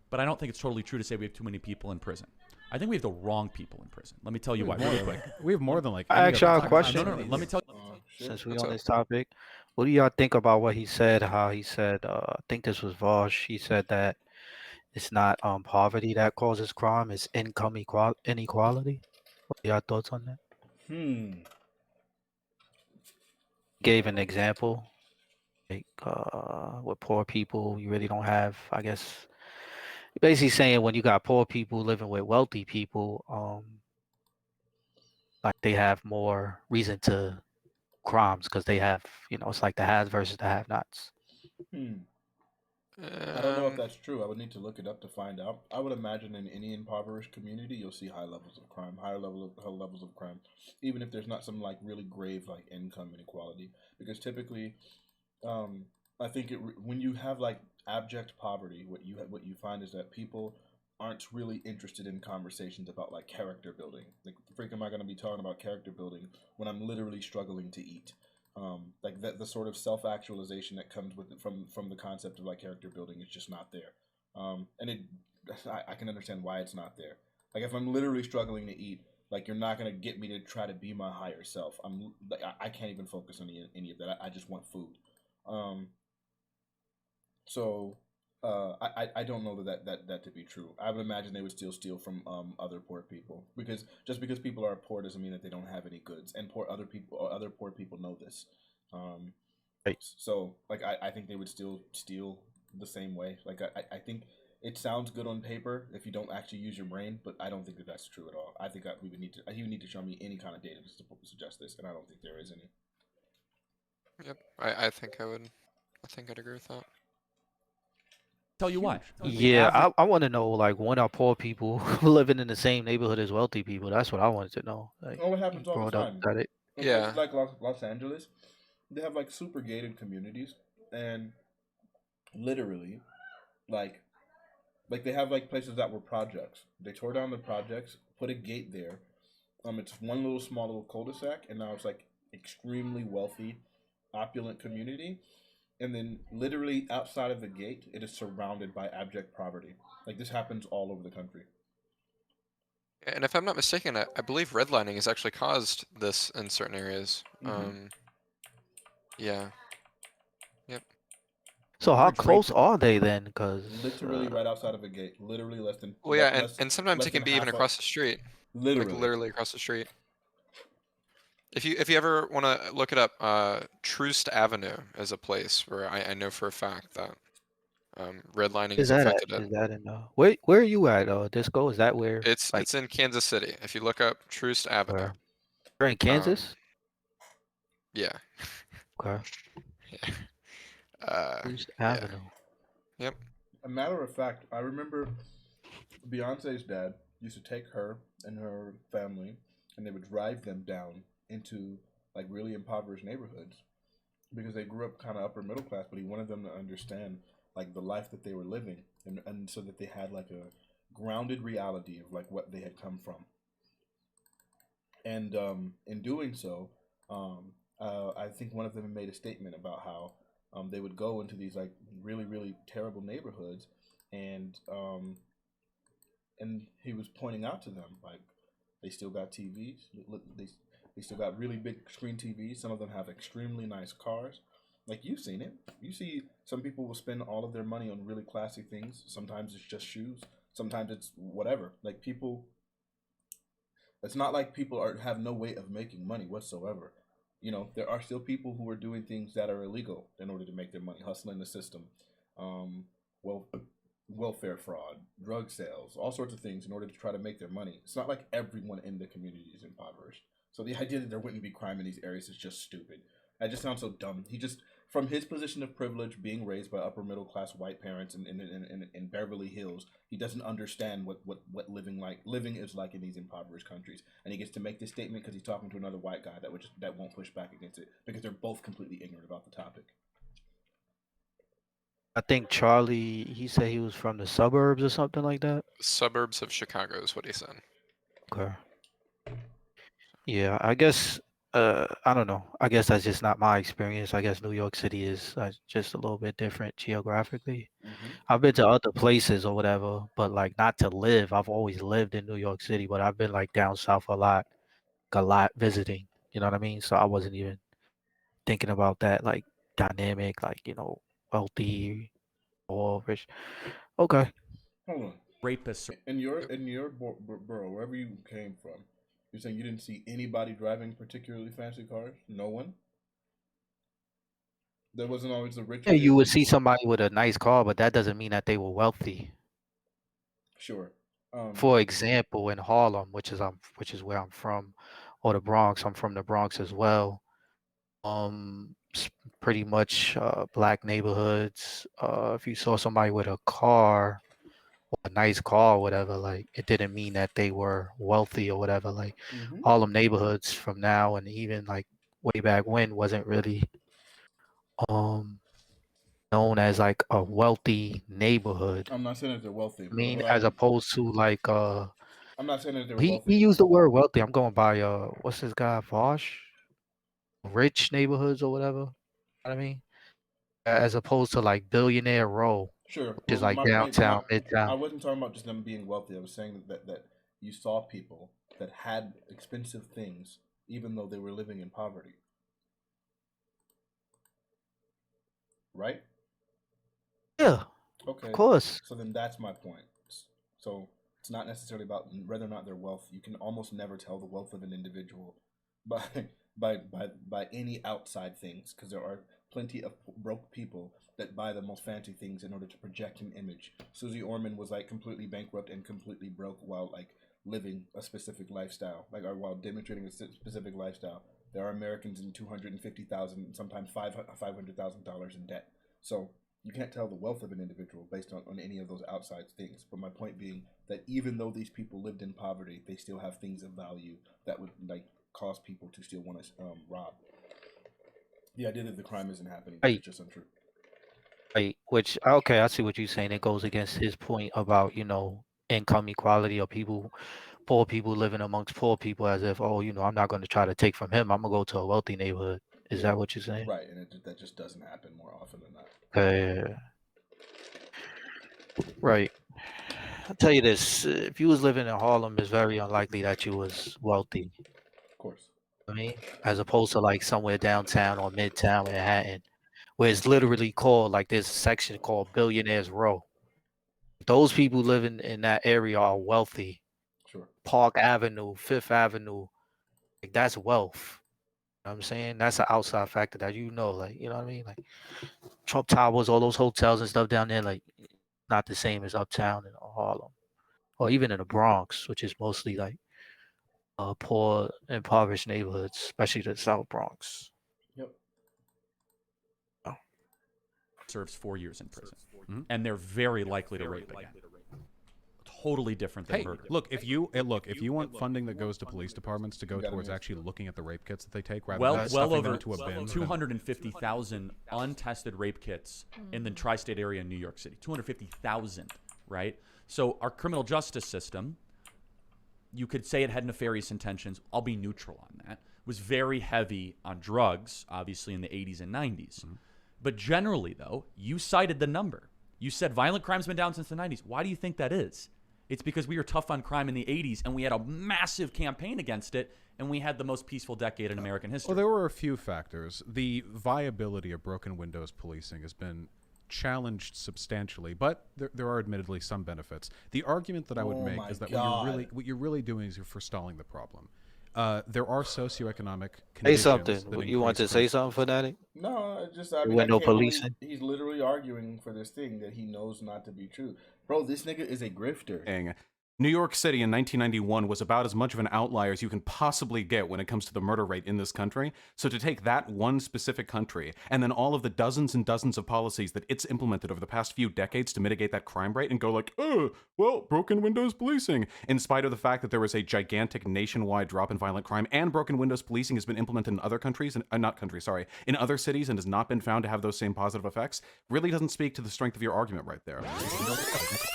but I don't think it's totally true to say we have too many people in prison. I think we have the wrong people in prison. Let me tell you why really quick. We have more than like. I actually have a question. No. Let me tell you. Since we're on this topic, what do y'all think about what he said? How he said, I think this was Vaush. He said that it's not poverty that causes crime; it's income inequality. What are your thoughts on that? Gave an example, like with poor people, you really don't have. I guess basically saying when you got poor people living with wealthy people, like they have more reason to crimes because they have, it's like the haves versus the have-nots. I don't know if that's true. I would need to look it up to find out. I would imagine in any impoverished community, you'll see high levels of crime, high levels of crime, even if there's not some like really grave like income inequality. Because typically, I think when you have like abject poverty, what you find is that people aren't really interested in conversations about like character building. Like, the freak am I going to be talking about character building when I'm literally struggling to eat? Like the sort of self-actualization that comes with it from the concept of like character building is just not there. And I can understand why it's not there. Like, if I'm literally struggling to eat, like, you're not going to get me to try to be my higher self. I can't even focus on any of that. I just want food. I don't know that to be true. I would imagine they would still steal from other poor people, because just because people are poor doesn't mean that they don't have any goods, and other poor people know this. Right. So like I think they would still steal the same way. Like I think it sounds good on paper if you don't actually use your brain, but I don't think that that's true at all. I think we would need to. He would need to show me any kind of data to suggest this, and I don't think there is any. Yep. I think I would. I think I'd agree with that. Tell you why. Yeah, I want to know, like, when are poor people living in the same neighborhood as wealthy people? That's what I wanted to know. Like, Oh, it happens you all the brought up time. that it. In Yeah. places like Los Angeles, they have like super gated communities, and literally, like they have like places that were projects. They tore down the projects, put a gate there. It's one little small little cul-de-sac, and now it's like extremely wealthy, opulent community. And then literally outside of the gate, it is surrounded by abject poverty. Like this happens all over the country. And if I'm not mistaken, I believe redlining has actually caused this in certain areas. Yeah. Yep. So how Average rate- close are they then? Because Literally right outside of a gate. Literally less than. Well, yeah, less, and sometimes less it can than be even half across the street. Literally. Like literally across the street. If you ever want to look it up, Troost Avenue is a place where I know for a fact that redlining is has that affected it. is that in where are you at? Disco? Is that where? It's like it's in Kansas City. If you look up Troost Avenue. where? You're in Kansas? Yeah. Okay. Troost Yeah. Avenue. Yep. A matter of fact, I remember Beyonce's dad used to take her and her family, and they would drive them down into like really impoverished neighborhoods because they grew up kind of upper middle class, but he wanted them to understand like the life that they were living, and so that they had like a grounded reality of like what they had come from. And in doing so, I think one of them made a statement about how they would go into these like really really terrible neighborhoods, and he was pointing out to them like they still got TVs, they still got really big screen TVs. Some of them have extremely nice cars. Like you've seen it. You see some people will spend all of their money on really classy things. Sometimes it's just shoes. Sometimes it's whatever. Like people, it's not like people have no way of making money whatsoever. You know, there are still people who are doing things that are illegal in order to make their money, hustling the system, well, welfare fraud, drug sales, all sorts of things in order to try to make their money. It's not like everyone in the community is impoverished. So the idea that there wouldn't be crime in these areas is just stupid. That just sounds so dumb. He just, from his position of privilege, being raised by upper middle class white parents in Beverly Hills, he doesn't understand what living is like in these impoverished countries, and he gets to make this statement because he's talking to another white guy that won't push back against it because they're both completely ignorant about the topic. I think Charlie, he said he was from the suburbs or something like that. Suburbs of Chicago is what he said. Okay. Yeah, I guess I don't know. I guess that's just not my experience. I guess New York City is just a little bit different geographically. I've been to other places or whatever, but like not to live. I've always lived in New York City, but I've been like down south a lot visiting. You know what I mean? So I wasn't even thinking about that like dynamic, like, wealthy or rich. Okay. Hold on. Rapists. In your borough, wherever you came from, you're saying you didn't see anybody driving particularly fancy cars? No one? There wasn't always the rich Yeah, kids. you would see somebody with a nice car, but that doesn't mean that they were wealthy. Sure. For example, in Harlem, which is where I'm from, or the Bronx, I'm from the Bronx as well. Pretty much black neighborhoods. If you saw somebody with a car, a nice car or whatever, like it didn't mean that they were wealthy or whatever. Like Harlem neighborhoods from now and even like way back when wasn't really known as like a wealthy neighborhood. I'm not saying that they're wealthy. I mean, as opposed to like I'm not saying that they're he wealthy. used the word wealthy. I'm going by what's this guy, Vaush? Rich neighborhoods or whatever. You know what I mean? As opposed to like Billionaire Row, Sure. which is like downtown, I midtown. wasn't talking about just them being wealthy. I was saying that you saw people that had expensive things even though they were living in poverty. Right? Yeah. Okay. Of course. So then that's my point. So it's not necessarily about whether or not they're wealth. You can almost never tell the wealth of an individual by any outside things, because plenty of broke people that buy the most fancy things in order to project an image. Susie Orman was like completely bankrupt and completely broke while like living a specific lifestyle, like or while demonstrating a specific lifestyle. There are Americans in $250,000, sometimes $500,000 in debt. So you can't tell the wealth of an individual based on any of those outside things. But my point being that even though these people lived in poverty, they still have things of value that would like cause people to still want to rob. The idea that the crime isn't happening is just untrue. Right. Which, okay, I see what you're saying. It goes against his point about, income equality or poor people living amongst poor people, as if, oh, I'm not going to try to take from him. I'm going to go to a wealthy neighborhood. Is that what you're saying? Right. And that just doesn't happen more often than not. Okay. Right. I'll tell you this. If you was living in Harlem, it's very unlikely that you was wealthy. Of course. I mean, as opposed to like somewhere downtown or midtown Manhattan, where it's literally called, like there's a section called Billionaires Row. Those people living in that area are wealthy. Sure. Park Avenue, Fifth Avenue, like that's wealth. You know what I'm saying? That's an outside factor that like, you know what I mean? Like Trump Towers, all those hotels and stuff down there, like not the same as uptown in Harlem. Or even in the Bronx, which is mostly like poor, impoverished neighborhoods, especially the South Bronx. Yep. Serves 4 years in prison, and they're very likely to rape again. Totally different than murder. Look, if you want funding that goes to police departments to go towards actually looking at the rape kits that they take, rather than stuffing well them over into a bin, 250,000 untested rape kits in the tri-state area in New York City. 250,000, right? So our criminal justice system, you could say it had nefarious intentions. I'll be neutral on that. Was very heavy on drugs, obviously in the 80s and 90s. But generally, though, you cited the number. You said violent crime's been down since the 90s. Why do you think that is? It's because we were tough on crime in the 80s, and we had a massive campaign against it, and we had the most peaceful decade in American history. Well, there were a few factors. The viability of broken windows policing has been challenged substantially, but there are admittedly some benefits. The argument that I would make is that what you're really doing is you're forestalling the problem. There are socioeconomic conditions. Say something. You want to say something, Fanatiq? No, I mean, window policing. He's literally arguing for this thing that he knows not to be true. Bro, this nigga is a grifter. New York City in 1991 was about as much of an outlier as you can possibly get when it comes to the murder rate in this country. So to take that one specific country and then all of the dozens and dozens of policies that it's implemented over the past few decades to mitigate that crime rate and go like, oh, well, broken windows policing, in spite of the fact that there was a gigantic nationwide drop in violent crime and broken windows policing has been implemented in other countries, in other cities and has not been found to have those same positive effects, really doesn't speak to the strength of your argument right there.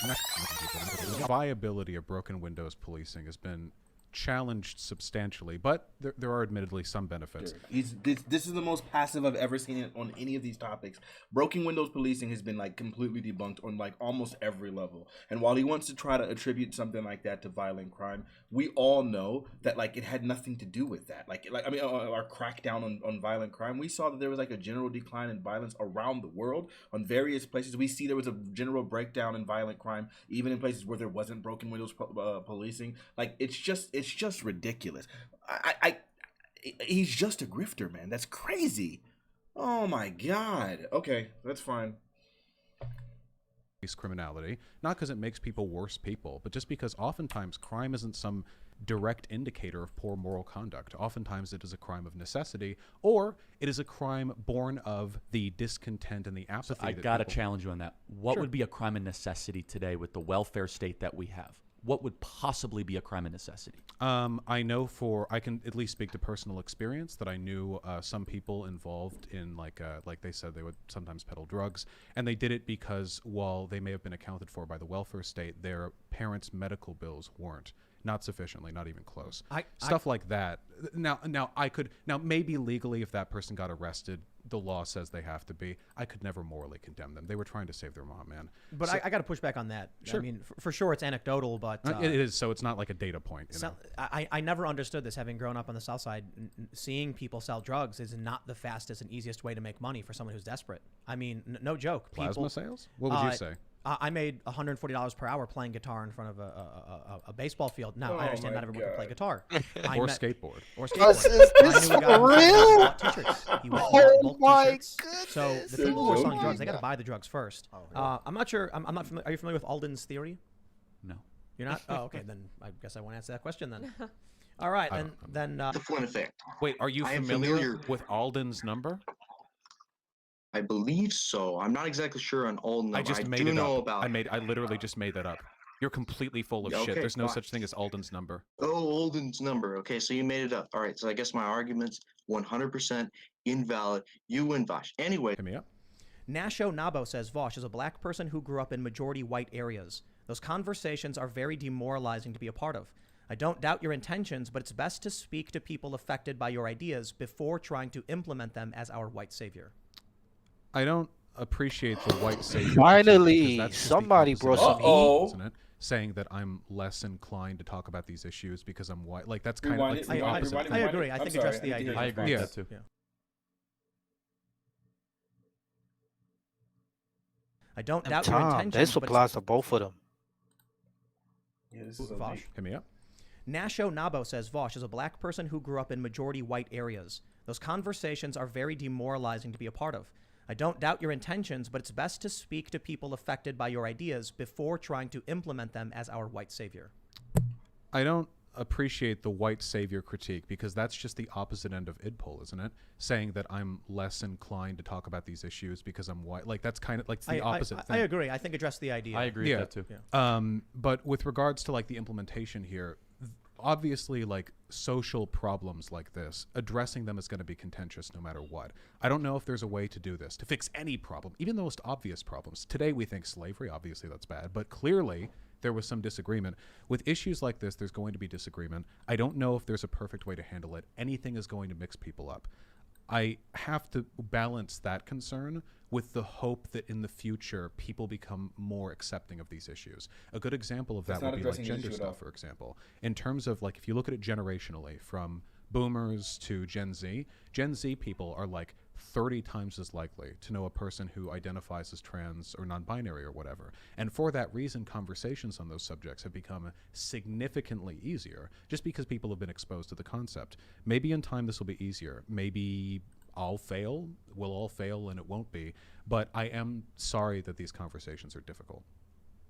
The viability of broken windows policing has been challenged substantially, but there are admittedly some benefits. This is the most passive I've ever seen it on any of these topics. Broken windows policing has been like completely debunked on like almost every level. And while he wants to try to attribute something like that to violent crime, we all know that like it had nothing to do with that. Our crackdown on violent crime, we saw that there was like a general decline in violence around the world on various places. We see there was a general breakdown in violent crime, even in places where there wasn't broken windows policing. Like it's just ridiculous. He's just a grifter, man. That's crazy. Oh my God. Okay, that's fine. Criminality, not because it makes people worse people, but just because oftentimes crime isn't some direct indicator of poor moral conduct. Oftentimes it is a crime of necessity, or it is a crime born of the discontent and the apathy. So I gotta challenge you on that. What would be a crime of necessity today with the welfare state that we have? What would possibly be a crime of necessity? I can at least speak to personal experience that I knew some people involved in like they said they would sometimes peddle drugs, and they did it because while they may have been accounted for by the welfare state, their parents' medical bills weren't. Not sufficiently, not even close. Stuff like that. Now maybe legally if that person got arrested, the law says they have to be. I could never morally condemn them. They were trying to save their mom, man. But I got to push back on that. Sure. I mean, for sure it's anecdotal, but it is. So it's not like a data point. You know? I never understood this, having grown up on the South Side. Seeing people sell drugs is not the fastest and easiest way to make money for someone who's desperate. I mean, no joke. Plasma sales? What would you say? I made $140 per hour playing guitar in front of a baseball field. Now, I understand not everyone can play guitar. Or skateboard. Or skateboard. Is I this knew a guy for who real? bought t-shirts. He went and bought Oh bulk my t-shirts. So goodness. the people who are selling joking. drugs, they got to buy the drugs first. I'm not sure. I'm not familiar. Are you familiar with Alden's theory? No. You're not? Oh, okay. Then I guess I won't answer that question then. All right. Then The Flynn effect. Wait, are you I am familiar familiar- with Alden's number? I believe so. I'm not exactly sure on all numbers. I just made do it know up. about. I literally just made that up. You're completely full of shit. Okay, There's no fine. such thing as Alden's number. Oh, Olden's number. Okay, so you made it up. All right, so I guess my argument's 100% invalid. You win, Vaush. Anyway, Hit me up. Nasho Nabo says Vaush is a black person who grew up in majority white areas. Those conversations are very demoralizing to be a part of. I don't doubt your intentions, but it's best to speak to people affected by your ideas before trying to implement them as our white savior. I don't appreciate the white savior. Finally, critique, because that's just the somebody opposite brought of some it, heat. isn't it? Saying that I'm less inclined to talk about these issues because I'm white. Like that's kind Rewind of it, like the rewind it, opposite. rewind it, I rewind it. agree. I I'm think sorry, address the I need to hear idea. I your agree response. with that too. Yeah. I don't doubt your Tom, intentions, this but it's- applies to both of them. Yeah, this is so Vaush. deep. Hit me up. Nasho Nabo says Vaush is a black person who grew up in majority white areas. Those conversations are very demoralizing to be a part of. I don't doubt your intentions, but it's best to speak to people affected by your ideas before trying to implement them as our white savior. I don't appreciate the white savior critique because that's just the opposite end of idpol, isn't it? Saying that I'm less inclined to talk about these issues because I'm white. Like that's kind of like the opposite I thing. agree. I think address the idea. I agree Yeah. with that too. Yeah. But with regards to like the implementation here, obviously like social problems like this, addressing them is going to be contentious no matter what. I don't know if there's a way to do this to fix any problem, even the most obvious problems. Today we think slavery, obviously that's bad, but clearly there was some disagreement. With issues like this, there's going to be disagreement. I don't know if there's a perfect way to handle it. Anything is going to mix people up. I have to balance that concern with the hope that in the future people become more accepting of these issues. A good example of that That's not would be like addressing the gender issue at all. stuff, for example. In terms of like, if you look at it generationally, from boomers to Gen Z people are like 30 times as likely to know a person who identifies as trans or non-binary or whatever. And for that reason, conversations on those subjects have become significantly easier just because people have been exposed to the concept. Maybe in time this will be easier. Maybe I'll fail, we'll all fail, and it won't be. But I am sorry that these conversations are difficult.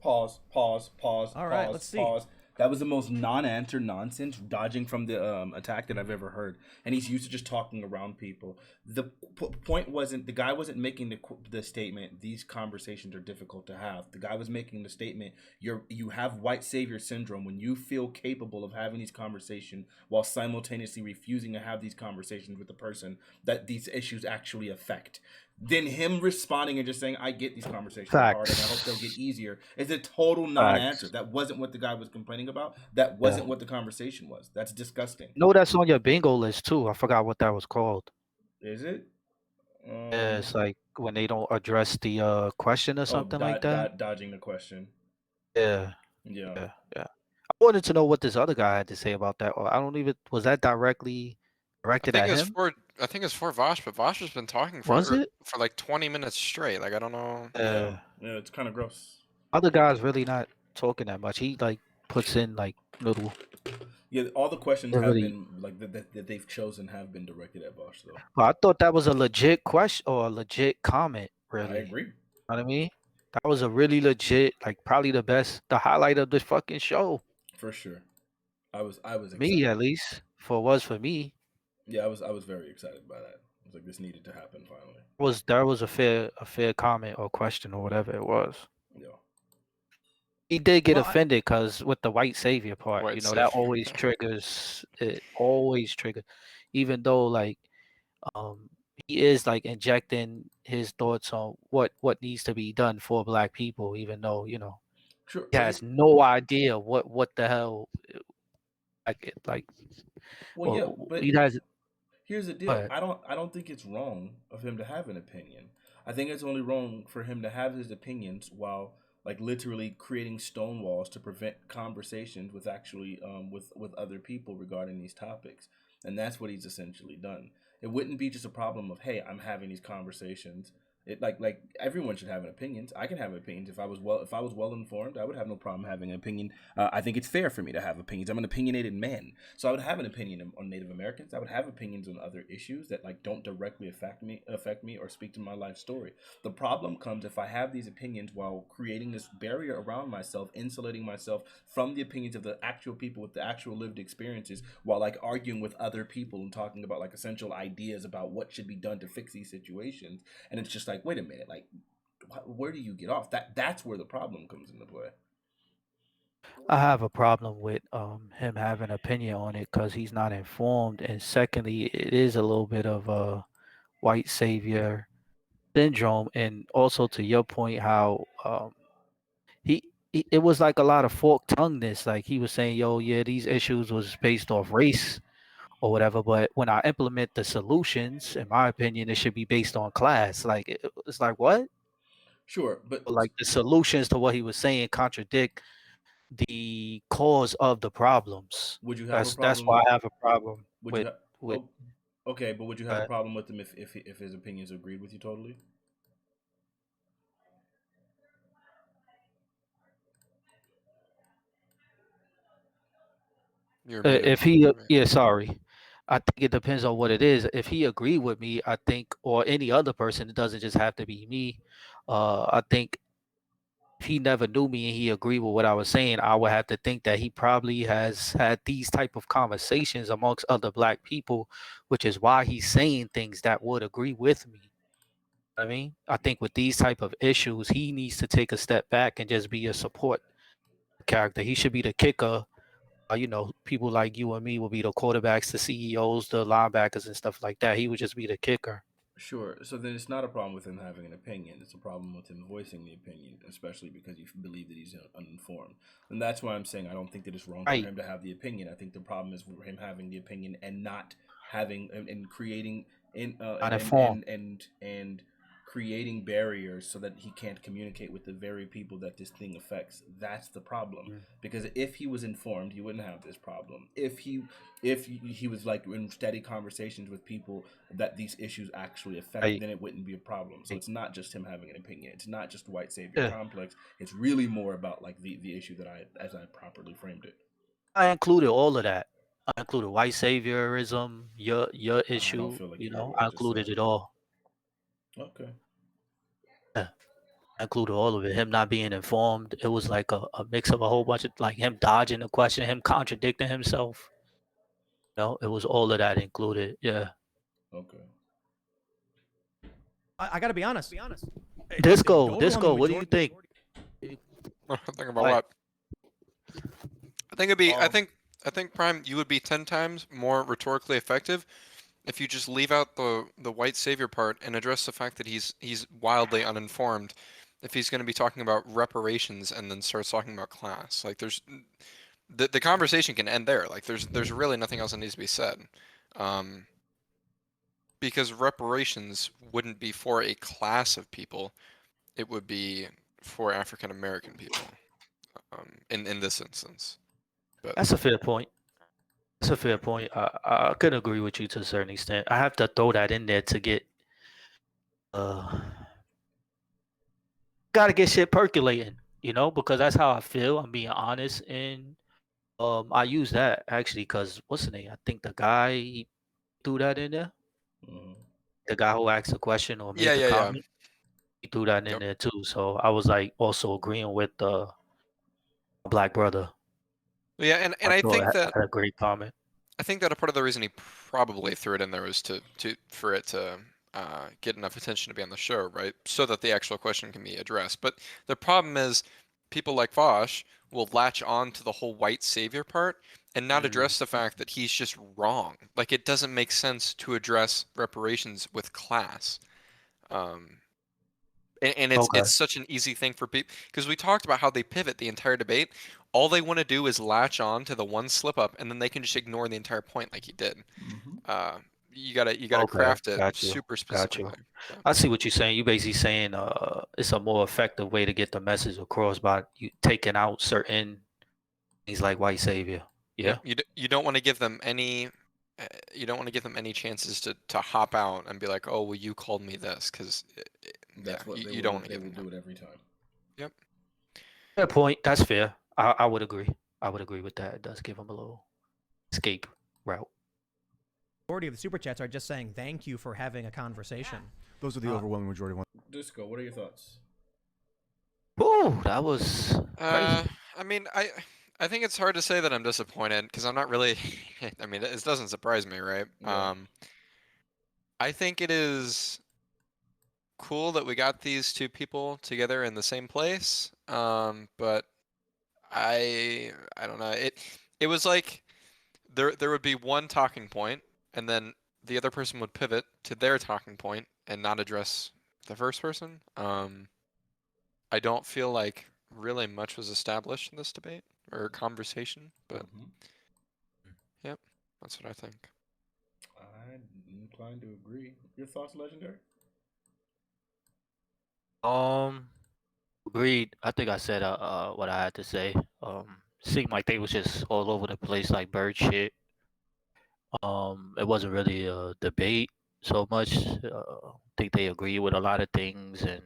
Pause. All right, pause, let's see. Pause. That was the most non-answer nonsense dodging from the attack that I've ever heard. And he's used to just talking around people. The point wasn't, the guy wasn't making the statement, these conversations are difficult to have. The guy was making the statement, you have white savior syndrome when you feel capable of having these conversations while simultaneously refusing to have these conversations with the person that these issues actually affect. Then him responding and just saying, I get these conversations are hard and I hope they'll get easier, is a total non-answer. That wasn't what the guy was complaining about. That wasn't what the conversation was. That's disgusting. No, that's on your bingo list too. I forgot what that was called. Is it? Yeah, it's like when they don't address the question or something like that. Dodging the question. Yeah. Yeah. I wanted to know what this other guy had to say about that. Or I don't even, was that directly directed at him? I think it's for Vaush, but Vaush has been talking for Was it? for like 20 minutes straight. Like I don't know. Yeah, it's kind of gross. Other guy's really not talking that much. He like puts in like little. Yeah, all the questions have Really- been like that they've chosen have been directed at Vaush though. But I thought that was a legit question or a legit comment. Really, I agree. You know what I mean? That was a really legit, like probably the highlight of the fucking show. For sure. I was excited. Me at least, for me, Yeah, I was very excited by that. I was like, this needed to happen finally. there was a fair comment or question or whatever it was. Yeah. He did get Well, offended because with the white savior part, White that savior. always triggers it. Always triggers, even though like he is like injecting his thoughts on what needs to be done for Black people, even though Sure. he has no idea what the hell like. Well, yeah, Well, but he has. here's the deal. But- I don't think it's wrong of him to have an opinion. I think it's only wrong for him to have his opinions while like literally creating stone walls to prevent conversations with actually with other people regarding these topics. And that's what he's essentially done. It wouldn't be just a problem of, hey, I'm having these conversations Like everyone should have an opinions. I can have opinions. If I was well informed, I would have no problem having an opinion. I think it's fair for me to have opinions. I'm an opinionated man, so I would have an opinion on Native Americans. I would have opinions on other issues that like don't directly affect me or speak to my life story. The problem comes if I have these opinions while creating this barrier around myself, insulating myself from the opinions of the actual people with the actual lived experiences, while like arguing with other people and talking about like essential ideas about what should be done to fix these situations. And it's just like, wait a minute, like, where do you get off? That's where the problem comes into play. I have a problem with him having an opinion on it because he's not informed, and secondly, it is a little bit of a white savior syndrome, and also to your point, how it was like a lot of forked tongueness. Like he was saying, "Yo, yeah, these issues was based off race or whatever," but when I implement the solutions, in my opinion, it should be based on class. Like it's like what? Sure, but Like the solutions to what he was saying contradict the cause of the problems. would you have a That's problem why with? I have a problem Would you with have? with Oh, okay, but would you have a uh, problem with him if his opinions agreed with you totally? You're muted. if he yeah, sorry. I think it depends on what it is. If he agreed with me, I think, or any other person, it doesn't just have to be me. I think if he never knew me and he agreed with what I was saying, I would have to think that he probably has had these type of conversations amongst other black people, which is why he's saying things that would agree with me. I mean, I think with these type of issues, he needs to take a step back and just be a support character. He should be the kicker. People like you and me will be the quarterbacks, the CEOs, the linebackers, and stuff like that. He would just be the kicker. Sure. So then it's not a problem with him having an opinion. It's a problem with him voicing the opinion, especially because you believe that he's uninformed. And that's why I'm saying I don't think that it's wrong for Right. him to have the opinion. I think the problem is for him having the opinion and not having and creating in Not informed. and creating barriers so that he can't communicate with the very people that this thing affects. That's the problem. Mm. Because if he was informed, he wouldn't have this problem. If he was like in steady conversations with people that these issues actually affect, Right. then it wouldn't be a problem. So it's not just him having an opinion. It's not just white savior Yeah. complex. It's really more about like the issue that as I properly framed it. I included all of that. I included white saviorism, your I don't issue. feel like you heard what I I just included said. it all. Okay. Yeah. I included all of it. Him not being informed. It was like a mix of a whole bunch of like him dodging the question, him contradicting himself. It was all of that included. Yeah. Okay. I got to be honest. Disco. What do you think? Think about Right. what? I think it'd be. Um, I think Prime. You would be 10 times more rhetorically effective if you just leave out the white savior part and address the fact that he's wildly uninformed. If he's going to be talking about reparations and then starts talking about class, like there's the conversation can end there. Like there's really nothing else that needs to be said. Because reparations wouldn't be for a class of people, it would be for African American people, in this instance. But That's a fair point. That's a fair point. I could agree with you to a certain extent. I have to throw that in there to get gotta get shit percolating, because that's how I feel. I'm being honest, and I use that actually because what's the name? I think the guy he threw that in there. mhm. The guy who asked the question or yeah, made the yeah, yeah. comment, he threw that in Yep. there too. So I was like also agreeing with the black brother. Yeah, and I I thought think I that had a great comment. a part of the reason he probably threw it in there was for it to get enough attention to be on the show, right? So that the actual question can be addressed. But the problem is, people like Vaush will latch on to the whole white savior part and not address the fact that he's just wrong. Like it doesn't make sense to address reparations with class. And it's Okay. such an easy thing for people because we talked about how they pivot the entire debate. All they want to do is latch on to the one slip up, and then they can just ignore the entire point like he did. You gotta Okay. craft it Got you. super Got you. specifically. So, I see what you're saying. You basically saying it's a more effective way to get the message across by you taking out certain things like white savior. Yeah. yep. You don't want to give them any. You don't want to give them any chances to hop out and be like, oh well, you called me this, because that's what you don't want to they give would them do that. it every time. Yep. Fair point. That's fair. I would agree. I would agree with that. It does give them a little escape route. Majority of the super chats are just saying thank you for having a conversation. Those are the overwhelming majority ones. Disco, what are your thoughts? Ooh, that was crazy. I mean, I think it's hard to say that I'm disappointed because I'm not really. I mean, it doesn't surprise me, right? Yeah. I think it is cool that we got these two people together in the same place. But I don't know. It was like there would be one talking point, and then the other person would pivot to their talking point and not address the first person. I don't feel like really much was established in this debate or conversation, but yep, that's what I think. I'm inclined to agree. Your thoughts, Legendary? Agreed. I think I said what I had to say. Seemed like they was just all over the place like bird shit. It wasn't really a debate so much. I think they agree with a lot of things, and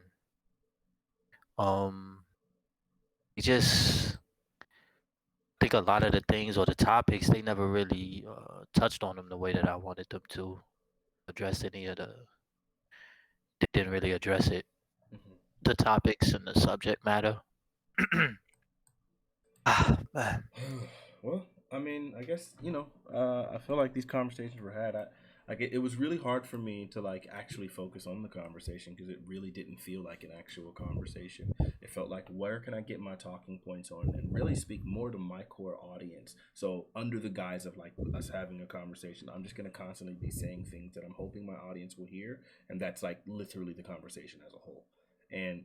it just think a lot of the things or the topics they never really touched on them the way that I wanted them to address any of the. They didn't really address it, the topics and the subject matter. Man. Well, I mean, I guess I feel like these conversations were had. It was really hard for me to like actually focus on the conversation because it really didn't feel like an actual conversation. It felt like where can I get my talking points on and really speak more to my core audience. So under the guise of like us having a conversation, I'm just gonna constantly be saying things that I'm hoping my audience will hear, and that's like literally the conversation as a whole. And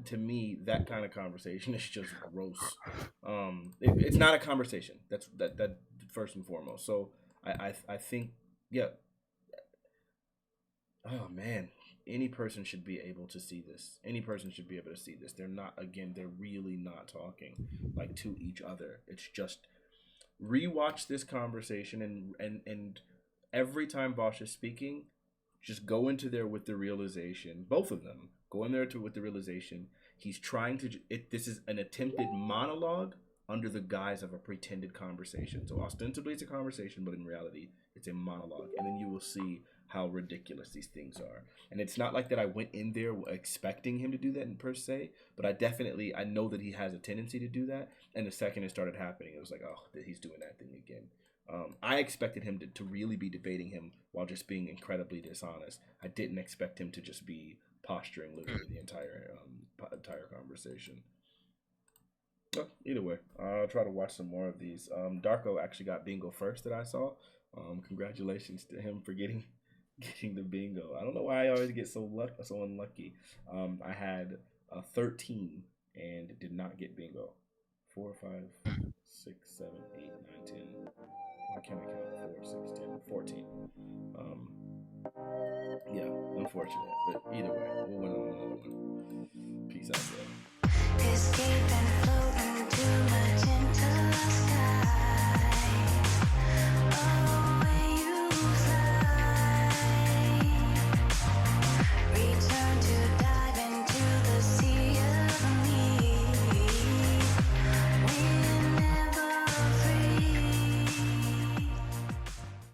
to me, that kind of conversation is just gross. It's not a conversation. That's that first and foremost. So I think, yeah. Oh man, any person should be able to see this. Any person should be able to see this. They're not. Again, they're really not talking like to each other. It's just rewatch this conversation and every time Vaush is speaking, just go into there with the realization, both of them go in there with the realization he's trying to this is an attempted monologue under the guise of a pretended conversation. So ostensibly it's a conversation, but in reality it's a monologue, and then you will see how ridiculous these things are. And it's not like that I went in there expecting him to do that per se, but I know that he has a tendency to do that, and the second it started happening it was like, oh, he's doing that thing again. I expected him to really be debating him while just being incredibly dishonest. I didn't expect him to just be posturing literally the entire conversation. Well, either way, I'll try to watch some more of these. Darko actually got bingo first that I saw. Congratulations to him for getting the bingo. I don't know why I always get so unlucky. I had 13 and did not get bingo. 4, 5, 6, 7, 8, 9, 10. Why can't I count 4, 6, 10, 14? Yeah, unfortunate. But either way, we'll win on another one. Peace out, bro.